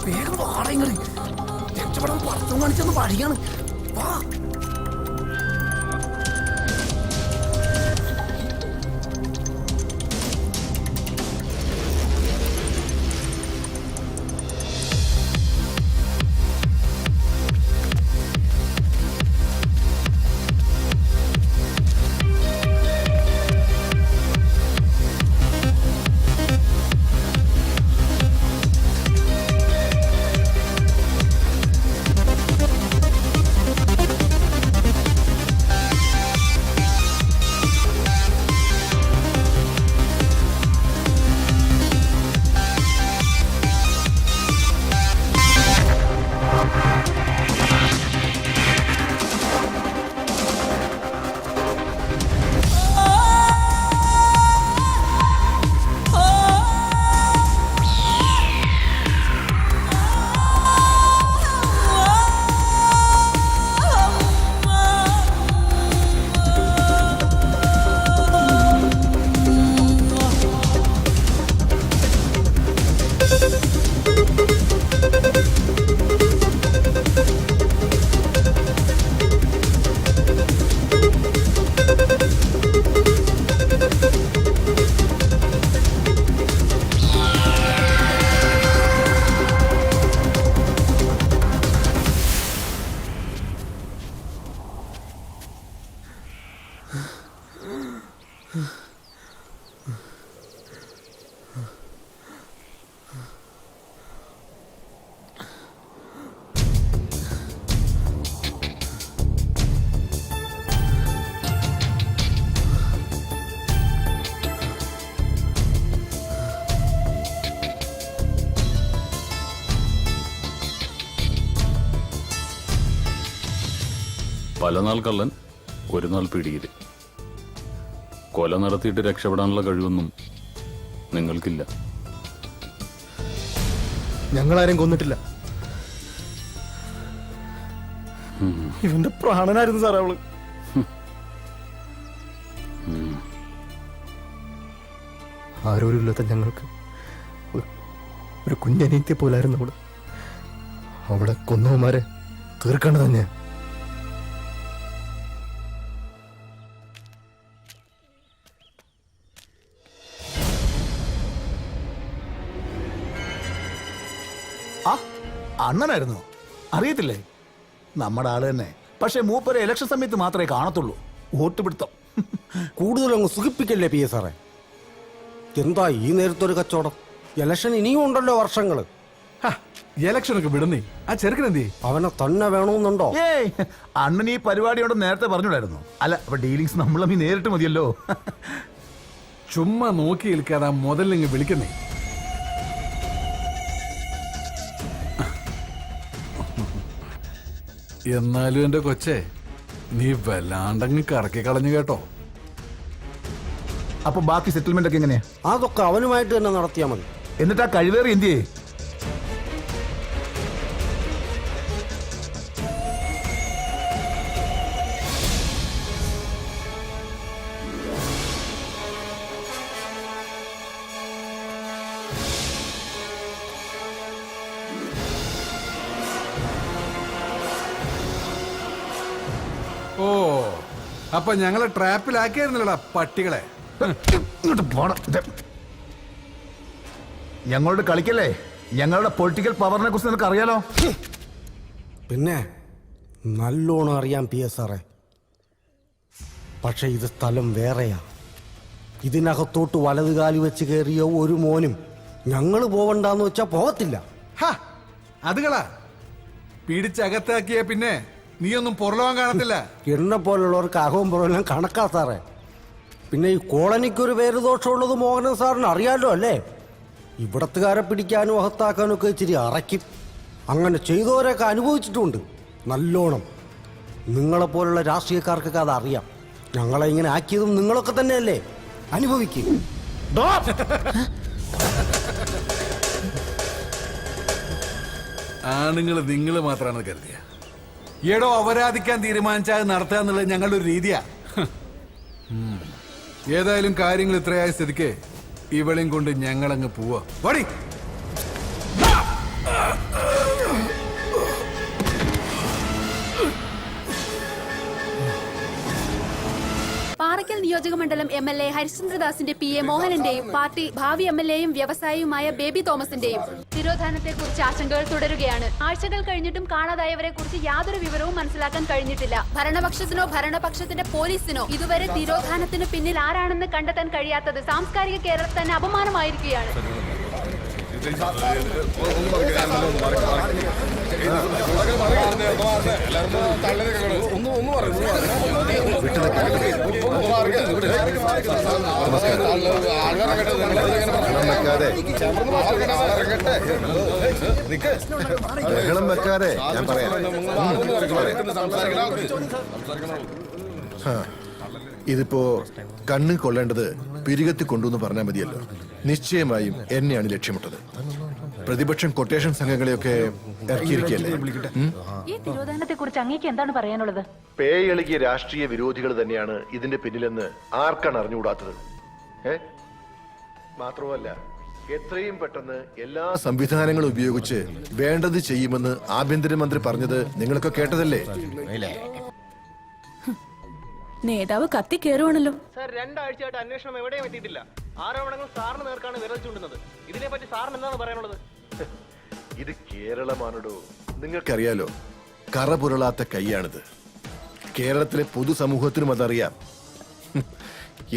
വേഗം വാടകങ്ങള് രക്ഷപ്പെടാൻ പുറത്തും കാണിച്ചൊന്ന് വഴിയാണ്. വാ. പല നാൾ കള്ളൻ ഒരു നാൾ പിടിയിൽ. കൊല നടത്തിയിട്ട് രക്ഷപ്പെടാനുള്ള കഴിവൊന്നും നിങ്ങൾക്കില്ല. ഞങ്ങളാരും കൊന്നിട്ടില്ല. ഇവന്റെ പ്രാണനായിരുന്നു സാറേ അവള്. ആരോരും ഇല്ലാത്ത ഞങ്ങൾക്ക് ഒരു കുഞ്ഞനീത്തി പോലായിരുന്നു അവള്. അവളെ കൊന്നവന്മാരെ തീർക്കേണ്ടത് തന്നെ. ആ അണ്ണനായിരുന്നു, അറിയത്തില്ലേ? നമ്മുടെ ആള് തന്നെ. പക്ഷെ മൂപ്പരെ ഇലക്ഷൻ സമയത്ത് മാത്രമേ കാണത്തുള്ളൂ. വോട്ട് പിടുത്തം. കൂടുതലങ്ങ് സുഖിപ്പിക്കല്ലേ പി എ സാറേ. എന്താ ഈ നേരത്തൊരു കച്ചവടം? ഇലക്ഷൻ ഇനിയും ഉണ്ടല്ലോ വർഷങ്ങള്. ഇലക്ഷനൊക്കെ വിടുന്നേ. ആ ചെറുക്കനെന്തേ? അവനെ തന്നെ വേണമെന്നുണ്ടോ? ഏയ്, അണ്ണൻ ഈ പരിപാടിയോട് നേരത്തെ പറഞ്ഞിടായിരുന്നു. അല്ല, അപ്പൊ ഡീലിങ്സ് നമ്മൾ നേരിട്ട് മതിയല്ലോ. ചുമ്മാ നോക്കി നിൽക്കാതെ മുതലിങ്ങ് വിളിക്കുന്നേ. എന്നാലും എന്റെ കൊച്ചേ, നീ വല്ലാണ്ടങ്ങ് കറക്കി കളഞ്ഞു കേട്ടോ. അപ്പൊ ബാക്കി സെറ്റിൽമെന്റ് ഒക്കെ എങ്ങനെയാ? അതൊക്കെ അവനുമായിട്ട് തന്നെ നടത്തിയാൽ മതി. എന്നിട്ട് ആ കഴിവേറി എന്തിയേ? ഓ, അപ്പൊ ഞങ്ങളെ ട്രാപ്പിലാക്കിയായിരുന്നല്ലോടാ പട്ടികളെ. ഇങ്ങോട്ട് പോണം. ഞങ്ങളോട് കളിക്കല്ലേ? ഞങ്ങളുടെ പൊളിറ്റിക്കൽ പവറിനെ കുറിച്ച് നിനക്ക് അറിയാലോ. പിന്നെ നല്ലോണം അറിയാം പി എസ് സാറേ. പക്ഷെ ഇത് സ്ഥലം വേറെയാ. ഇതിനകത്തോട്ട് വലതുകാലി വെച്ച് കയറിയ ഒരു മോനും ഞങ്ങൾ പോവണ്ടെന്ന് വെച്ചാ പോകത്തില്ല. അതുകളാ പിടിച്ചകത്താക്കിയ പിന്നെ നീയൊന്നും പുറലോകം കാണത്തില്ല. എന്നെ പോലുള്ളവർക്ക് അകവും പുറമെല്ലാം കണക്കാ സാറേ. പിന്നെ ഈ കോളനിക്കൊരു പേര് ദോഷമുള്ളത് മോഹനൻ സാറിന് അറിയാലോ അല്ലേ? ഇവിടത്തുകാരെ പിടിക്കാനും അകത്താക്കാനും ഒക്കെ ഇച്ചിരി അറയ്ക്കും. അങ്ങനെ ചെയ്തവരൊക്കെ അനുഭവിച്ചിട്ടുണ്ട് നല്ലോണം. നിങ്ങളെപ്പോലുള്ള രാഷ്ട്രീയക്കാർക്കൊക്കെ അതറിയാം. ഞങ്ങളെ ഇങ്ങനെ ആക്കിയതും നിങ്ങളൊക്കെ തന്നെയല്ലേ? അനുഭവിക്കും. ആണുങ്ങൾ നിങ്ങൾ മാത്രമാണ് കരുതിയ. എടോ, അപരാധിക്കാൻ തീരുമാനിച്ചാൽ നടത്തുക എന്നുള്ളത് ഞങ്ങളുടെ ഒരു രീതിയാ. ഏതായാലും കാര്യങ്ങൾ ഇത്രയായ സ്ഥിതിക്ക് ഇവളെയും കൊണ്ട് ഞങ്ങളങ്ങ് പോവാ. വടി. പാറയ്ക്കൽ നിയോജക മണ്ഡലം MLA ഹരിശ്ചന്ദ്രദാസിന്റെ PA മോഹനന്റെയും പാർട്ടി ഭാവി MLAയും വ്യവസായിയുമായ ബേബി തോമസിന്റെയും തിരോധാനത്തെക്കുറിച്ച് ആശങ്കകൾ തുടരുകയാണ്. ആഴ്ചകൾ കഴിഞ്ഞിട്ടും കാണാതായവരെ കുറിച്ച് യാതൊരു വിവരവും മനസ്സിലാക്കാൻ കഴിഞ്ഞിട്ടില്ല. ഭരണപക്ഷത്തിനോ ഭരണപക്ഷത്തിന്റെ പോലീസിനോ ഇതുവരെ തിരോധാനത്തിന് പിന്നിൽ ആരാണെന്ന് കണ്ടെത്താൻ കഴിയാത്തത് സാംസ്കാരിക കേരളത്തിൽ തന്നെ അപമാനമായിരിക്കുകയാണ്. ബഹളം വെക്കാതെ ഞാൻ പറയാം. ഇതിപ്പോ കണ്ണ് കൊള്ളേണ്ടത് പിരികത്തി കൊണ്ടുവന്ന് പറഞ്ഞാൽ മതിയല്ലോ. നിശ്ചയമായും എന്നെയാണ് ലക്ഷ്യമിട്ടത്. പ്രതിപക്ഷം കൊട്ടേഷൻ സംഘങ്ങളെയൊക്കെ ഇറക്കിയിരിക്കല്ലേ. ഈ തിരോധാനത്തെ കുറിച്ച് അങ്ങേക്ക് എന്താണ് പറയാനുള്ളത്? പേയെളുകിയ രാഷ്ട്രീയ വിരോധികൾ തന്നെയാണ് ഇതിന്റെ പിന്നിലെന്ന് ആർക്കാണ് അറിഞ്ഞുകൂടാത്തത്? മാത്രമല്ല, എത്രയും പെട്ടെന്ന് എല്ലാ സംവിധാനങ്ങളും ഉപയോഗിച്ച് വേണ്ടത് ചെയ്യുമെന്ന് ആഭ്യന്തരമന്ത്രി പറഞ്ഞത് നിങ്ങളൊക്കെ കേട്ടതല്ലേ? നേതാവ് കത്തി കയറുവാണല്ലോ. സാർ, 2 ആഴ്ചയായിട്ട് അന്വേഷണം എവിടെയും എത്തിയിട്ടില്ല. ആരോപണങ്ങൾ സാറിന് നേർക്കാണ് വിരൽ ചൂണ്ടുന്നത്. ഇതിനെപ്പറ്റി സാറിന് എന്താണ് പറയാനുള്ളത്? ഇത് കേരളമാണോ? നിങ്ങൾക്കറിയാലോ, കറപുരളാത്ത കൈയാണിത്. കേരളത്തിലെ പൊതുസമൂഹത്തിനും അതറിയാം.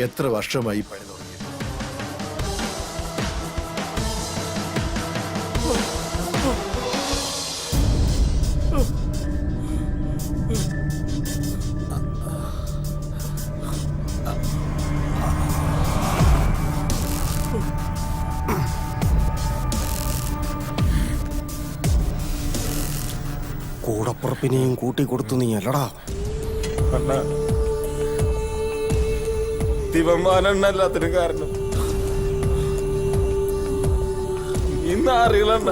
എത്ര വർഷമായി പണി തുടങ്ങി. കൂടപ്പുറപ്പിനെയും കൂട്ടിക്കൊടുത്തു നീ അല്ലടാ. ദിവമാനല്ലാത്തിനും കാരണം ഇന്ന് അറിയില്ല.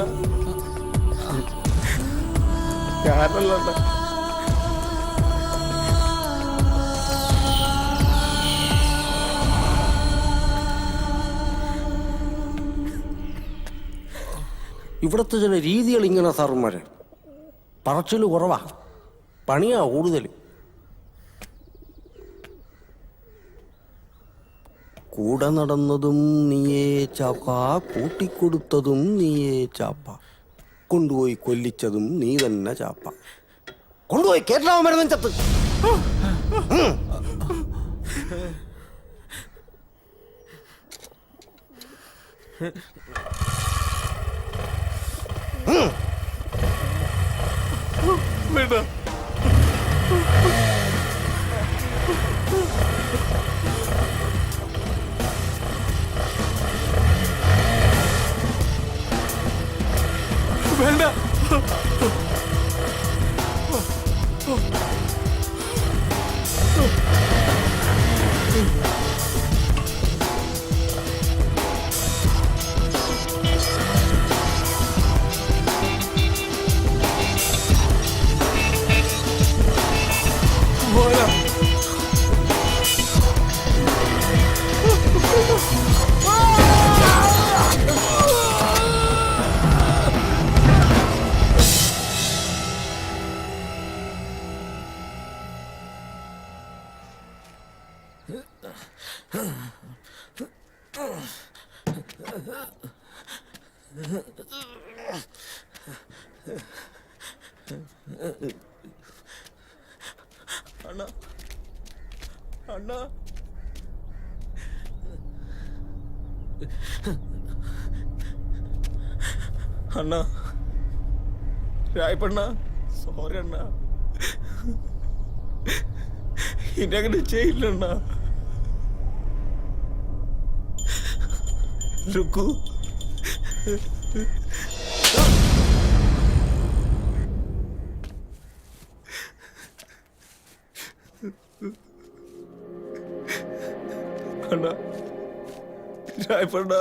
ഞാനല്ല. ഇവിടുത്തെ ചില രീതികൾ ഇങ്ങനെ സാറുമാരെ പറച്ചിൽ കുറവാ, പണിയാ കൂടുതൽ. കൂടെ നടന്നതും നീയേ ചാപ്പ, കൂട്ടിക്കൊടുത്തതും നീയേ ചാപ്പ, കൊണ്ടുപോയി കൊല്ലിച്ചതും നീ തന്നെ ചാപ്പ, കൊണ്ടുപോയി കേരള മരുന്നും ചത്ത്. വേണ്ട. വേണ്ട. അണ്ണാ, അണ്ണാ, അണ്ണാ, രായപ്പണ്ണ, സോറി അണ്ണാ, ഇനി അങ്ങനെ ചെയ്യില്ലണ്ണ. രുക്കു, അണ്ണാ, രായപ്പണ്ണ,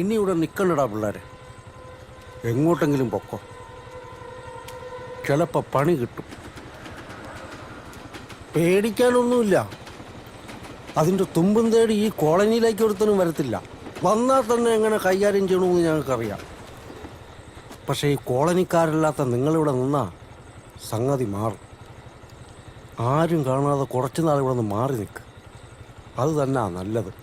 ഇനി ഇവിടെ നിൽക്കണ്ടടാ പിള്ളേരെ, എങ്ങോട്ടെങ്കിലും പൊക്കോ, ചിലപ്പോൾ പണി കിട്ടും. പേടിക്കാനൊന്നുമില്ല. അതിൻ്റെ തുമ്പും തേടി ഈ കോളനിയിലേക്ക് ഒരുത്തനും വരത്തില്ല. വന്നാൽ തന്നെ എങ്ങനെ കൈകാര്യം ചെയ്യണമെന്ന് ഞങ്ങൾക്കറിയാം. പക്ഷേ ഈ കോളനിക്കാരല്ലാത്ത നിങ്ങളിവിടെ നിന്നാ സംഗതി മാറും. ആരും കാണാതെ കുറച്ച് നാൾ ഇവിടെ നിന്ന് മാറി നിൽക്കുക, അത് തന്നെയാ നല്ലത്.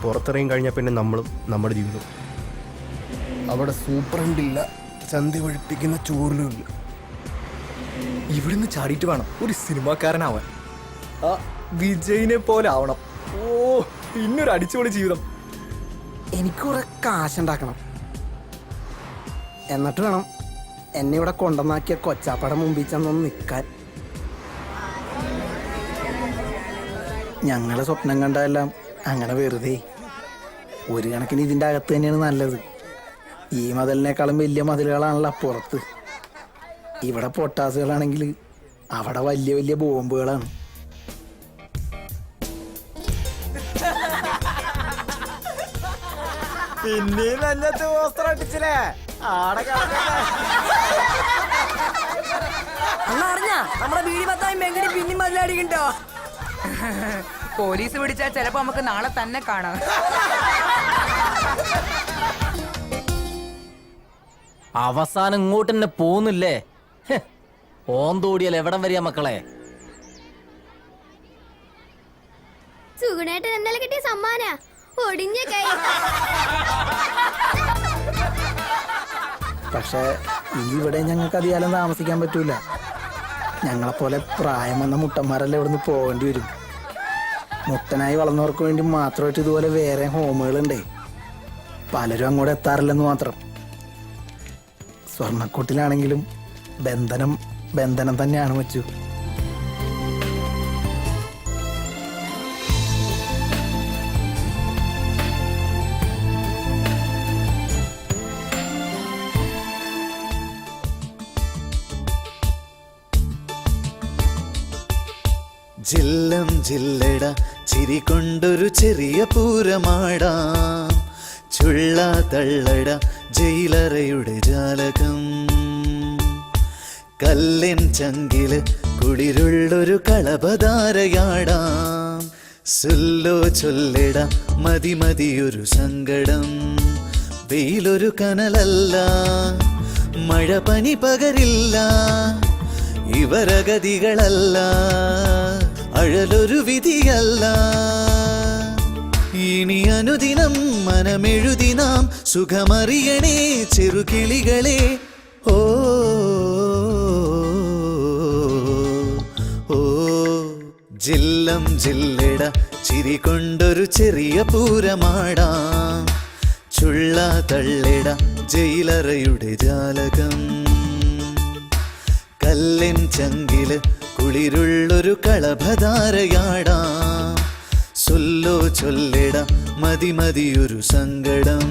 പുറത്തിറങ്ങി കഴിഞ്ഞാൽ പിന്നെ നമ്മളും നമ്മുടെ ജീവിതം. അവിടെ സൂപ്രണ്ടില്ല, ചന്തി ഒഴിപ്പിക്കുന്ന ചോറിലുമില്ല. ഇവിടുന്ന് ചാടിയിട്ട് വേണം ഒരു സിനിമാക്കാരനാവാൻ. ആ വിജയിനെ പോലെ ആവണം. ഓ, പിന്നൊരു അടിച്ചുപൊളി ജീവിതം. എനിക്ക് കുറെ കാശുണ്ടാക്കണം, എന്നിട്ട് വേണം എന്നെ ഇവിടെ കൊണ്ടുവന്നാക്കിയ കൊച്ചാപ്പയുടെ മുമ്പിൽ ചെന്നൊന്ന് നിൽക്കാൻ. ഞങ്ങളെ സ്വപ്നം കണ്ടതെല്ലാം അങ്ങനെ വെറുതെ. ഒരു കണക്കിന് ഇതിൻ്റെ അകത്ത് തന്നെയാണ് നല്ലത്. ഈ മതിലിനേക്കാളും വലിയ മതിലുകളാണല്ലോ അപ്പുറത്ത്. ഇവിടെ പൊട്ടാസുകളാണെങ്കിൽ അവിടെ വലിയ വലിയ ബോംബുകളാണ്. പിന്നെയും നന്നത്ത് വസ്ത്രം അടിച്ചില്ലേ ആടെ അറിഞ്ഞ നമ്മുടെ ബീഡി പത്തായി മെങ്കടി പിന്നെയും മതിലടിക്കണ്ടോ? പോലീസ് പിടിച്ചാൽ ചിലപ്പോ നമുക്ക് നാളെ തന്നെ കാണാം. അവസാനം ഇങ്ങോട്ട് തന്നെ പോന്നില്ലേ? ഓന്തോടിയാൽ എവിടം വരിക മക്കളെ? സുഗുണേട്ടൻ ഇന്നലെ കിട്ടിയ സമ്മാന ഒടിഞ്ഞ കൈ. പക്ഷേ ഇവിടെ ഞങ്ങൾക്ക് അധികാലം താമസിക്കാൻ പറ്റൂല. ഞങ്ങളെപ്പോലെ പ്രായം വന്ന മുട്ടന്മാരെല്ലാം ഇവിടുന്ന് പോകേണ്ടി വരും. മുട്ടനായി വളർന്നവർക്ക് വേണ്ടി മാത്രമായിട്ട് ഇതുപോലെ വേറെ ഹോമുകളുണ്ടേ. പലരും അങ്ങോട്ട് എത്താറില്ലെന്ന് മാത്രം. സ്വർണ്ണക്കൂട്ടിലാണെങ്കിലും ബന്ധനം തന്നെയാണ് വെച്ചു. ജില്ലം ജില്ലട ചിരി കൊണ്ടൊരു ചെറിയ പൂരമാടാം. ചുള്ള തള്ളട ജയിലറയുടെ ജാലകം. കല്ലിൻ ചങ്കില് കുളിരുള്ളൊരു കളഭധാരയാടാം. സുല്ലോ ചൊല്ലിട മതി മതിയൊരു സങ്കടം. വെയിലൊരു കനലല്ല, മഴ പനി പകരില്ല. ഇവരഗതികളല്ല, അഴലൊരു വിധിയല്ല. ഇനി അനുദിനം മനമെഴുതി നാം സുഖമറിയണേ ചെറുകിളികളെ. ഓ ഓ ജില്ലം ജില്ലട ചിരി കൊണ്ടൊരു ചെറിയ പൂരമാടാം. ചുള്ള തള്ളിട ജയിലറയുടെ ജാലകം. കല്ലിൻ ചങ്കില് കുളിരുള്ളൊരു കളഭധാരയാടാം. സൊല്ലോ ചൊല്ലിട മതി മതിയൊരു സങ്കടം.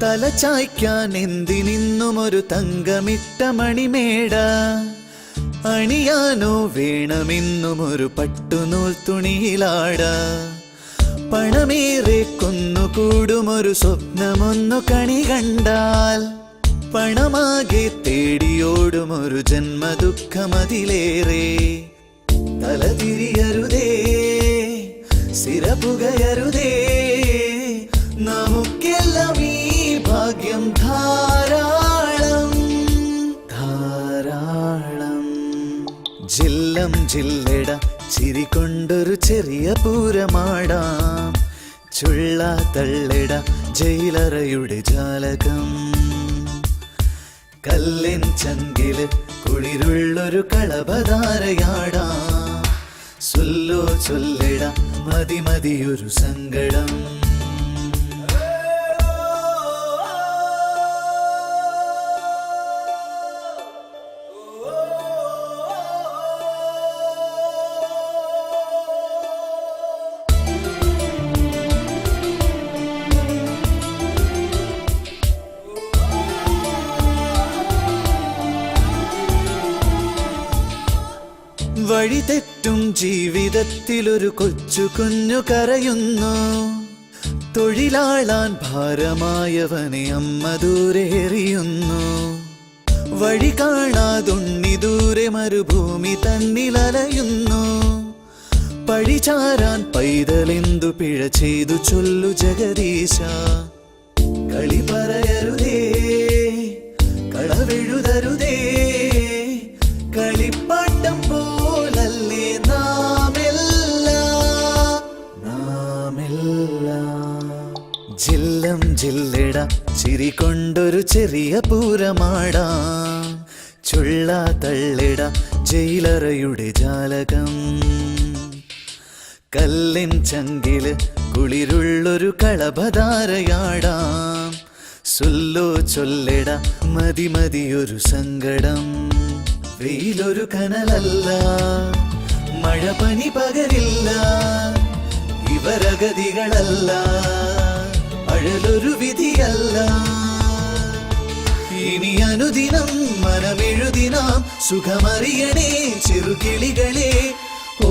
തല ചായ്ക്കാൻ എന്തിനിന്നും ഒരു തങ്കമിട്ട മണിമേട. അണിയാനോ വേണമെന്നും ഒരു പട്ടുനൂൽ തുണിയിലാട. പണമേറെ കൊന്നുകൂടുമൊരു സ്വപ്നമൊന്നു കണി കണ്ടാൽ. പണമാകെ തേടിയോടുമൊരു ജന്മദുഃഖമതിലേറെ. തലതിരിയരുതേ, സിരപുകയരുതേ, നമുക്കെല്ലാം ഈ ഭാഗ്യം ധാരാളം ധാരാളം. ജില്ലം ജില്ലട ചിരി കൊണ്ടൊരു ചെറിയ പൂരമാടാം. ചുള്ള തള്ളിട ജയിലറയുടെ ജാലകം. കല്ലിൻ ചങ്കില് കുളിരുള്ളൊരു കളഭധാരയാടാം. സുല്ലോ ചൊല്ലിട മതി മതിയൊരു സങ്കടം. വഴി തെറ്റും ജീവിതത്തിലൊരു കൊച്ചു കുഞ്ഞു കരയുന്നു. തൊഴിലാളാൻ ഭാരമായവനെ അമ്മ ദൂരെ എറിയുന്നു. വഴി കാണാതുണ്ണി ദൂരെ മരുഭൂമി തന്നിലലയുന്നു. പഴിചാരാൻ പൈതലെന്തു പിഴ ചെയ്തു ചൊല്ലു ജഗദീശ. കളി പറയരുതേ, കളവെഴുതരുതേ, കളിപ്പാട്ടം പോലല്ലേ നാമെല്ലാം. ജില്ലം ജില്ലിട ചിരി കൊണ്ടൊരു ചെറിയ പൂരമാടാം. ചുള്ള തള്ളിട ജയിലറയുടെ ജാലകം. കല്ലിൻ ചങ്കില് കുളിരുള്ളൊരു കളഭധാരയാടാം. സുല്ലോ ചൊല്ലിട മതി മതിയൊരു സങ്കടം. വെയിലൊരു കനലല്ല, മഴ പനി പകരില്ല. ഇവരഗതികളല്ല, അഴലൊരു വിധിയല്ല. ഇനി അനുദിനം മനമെഴുതിനാം സുഖമറിയണേ ചെറുകിളികളെ. ഓ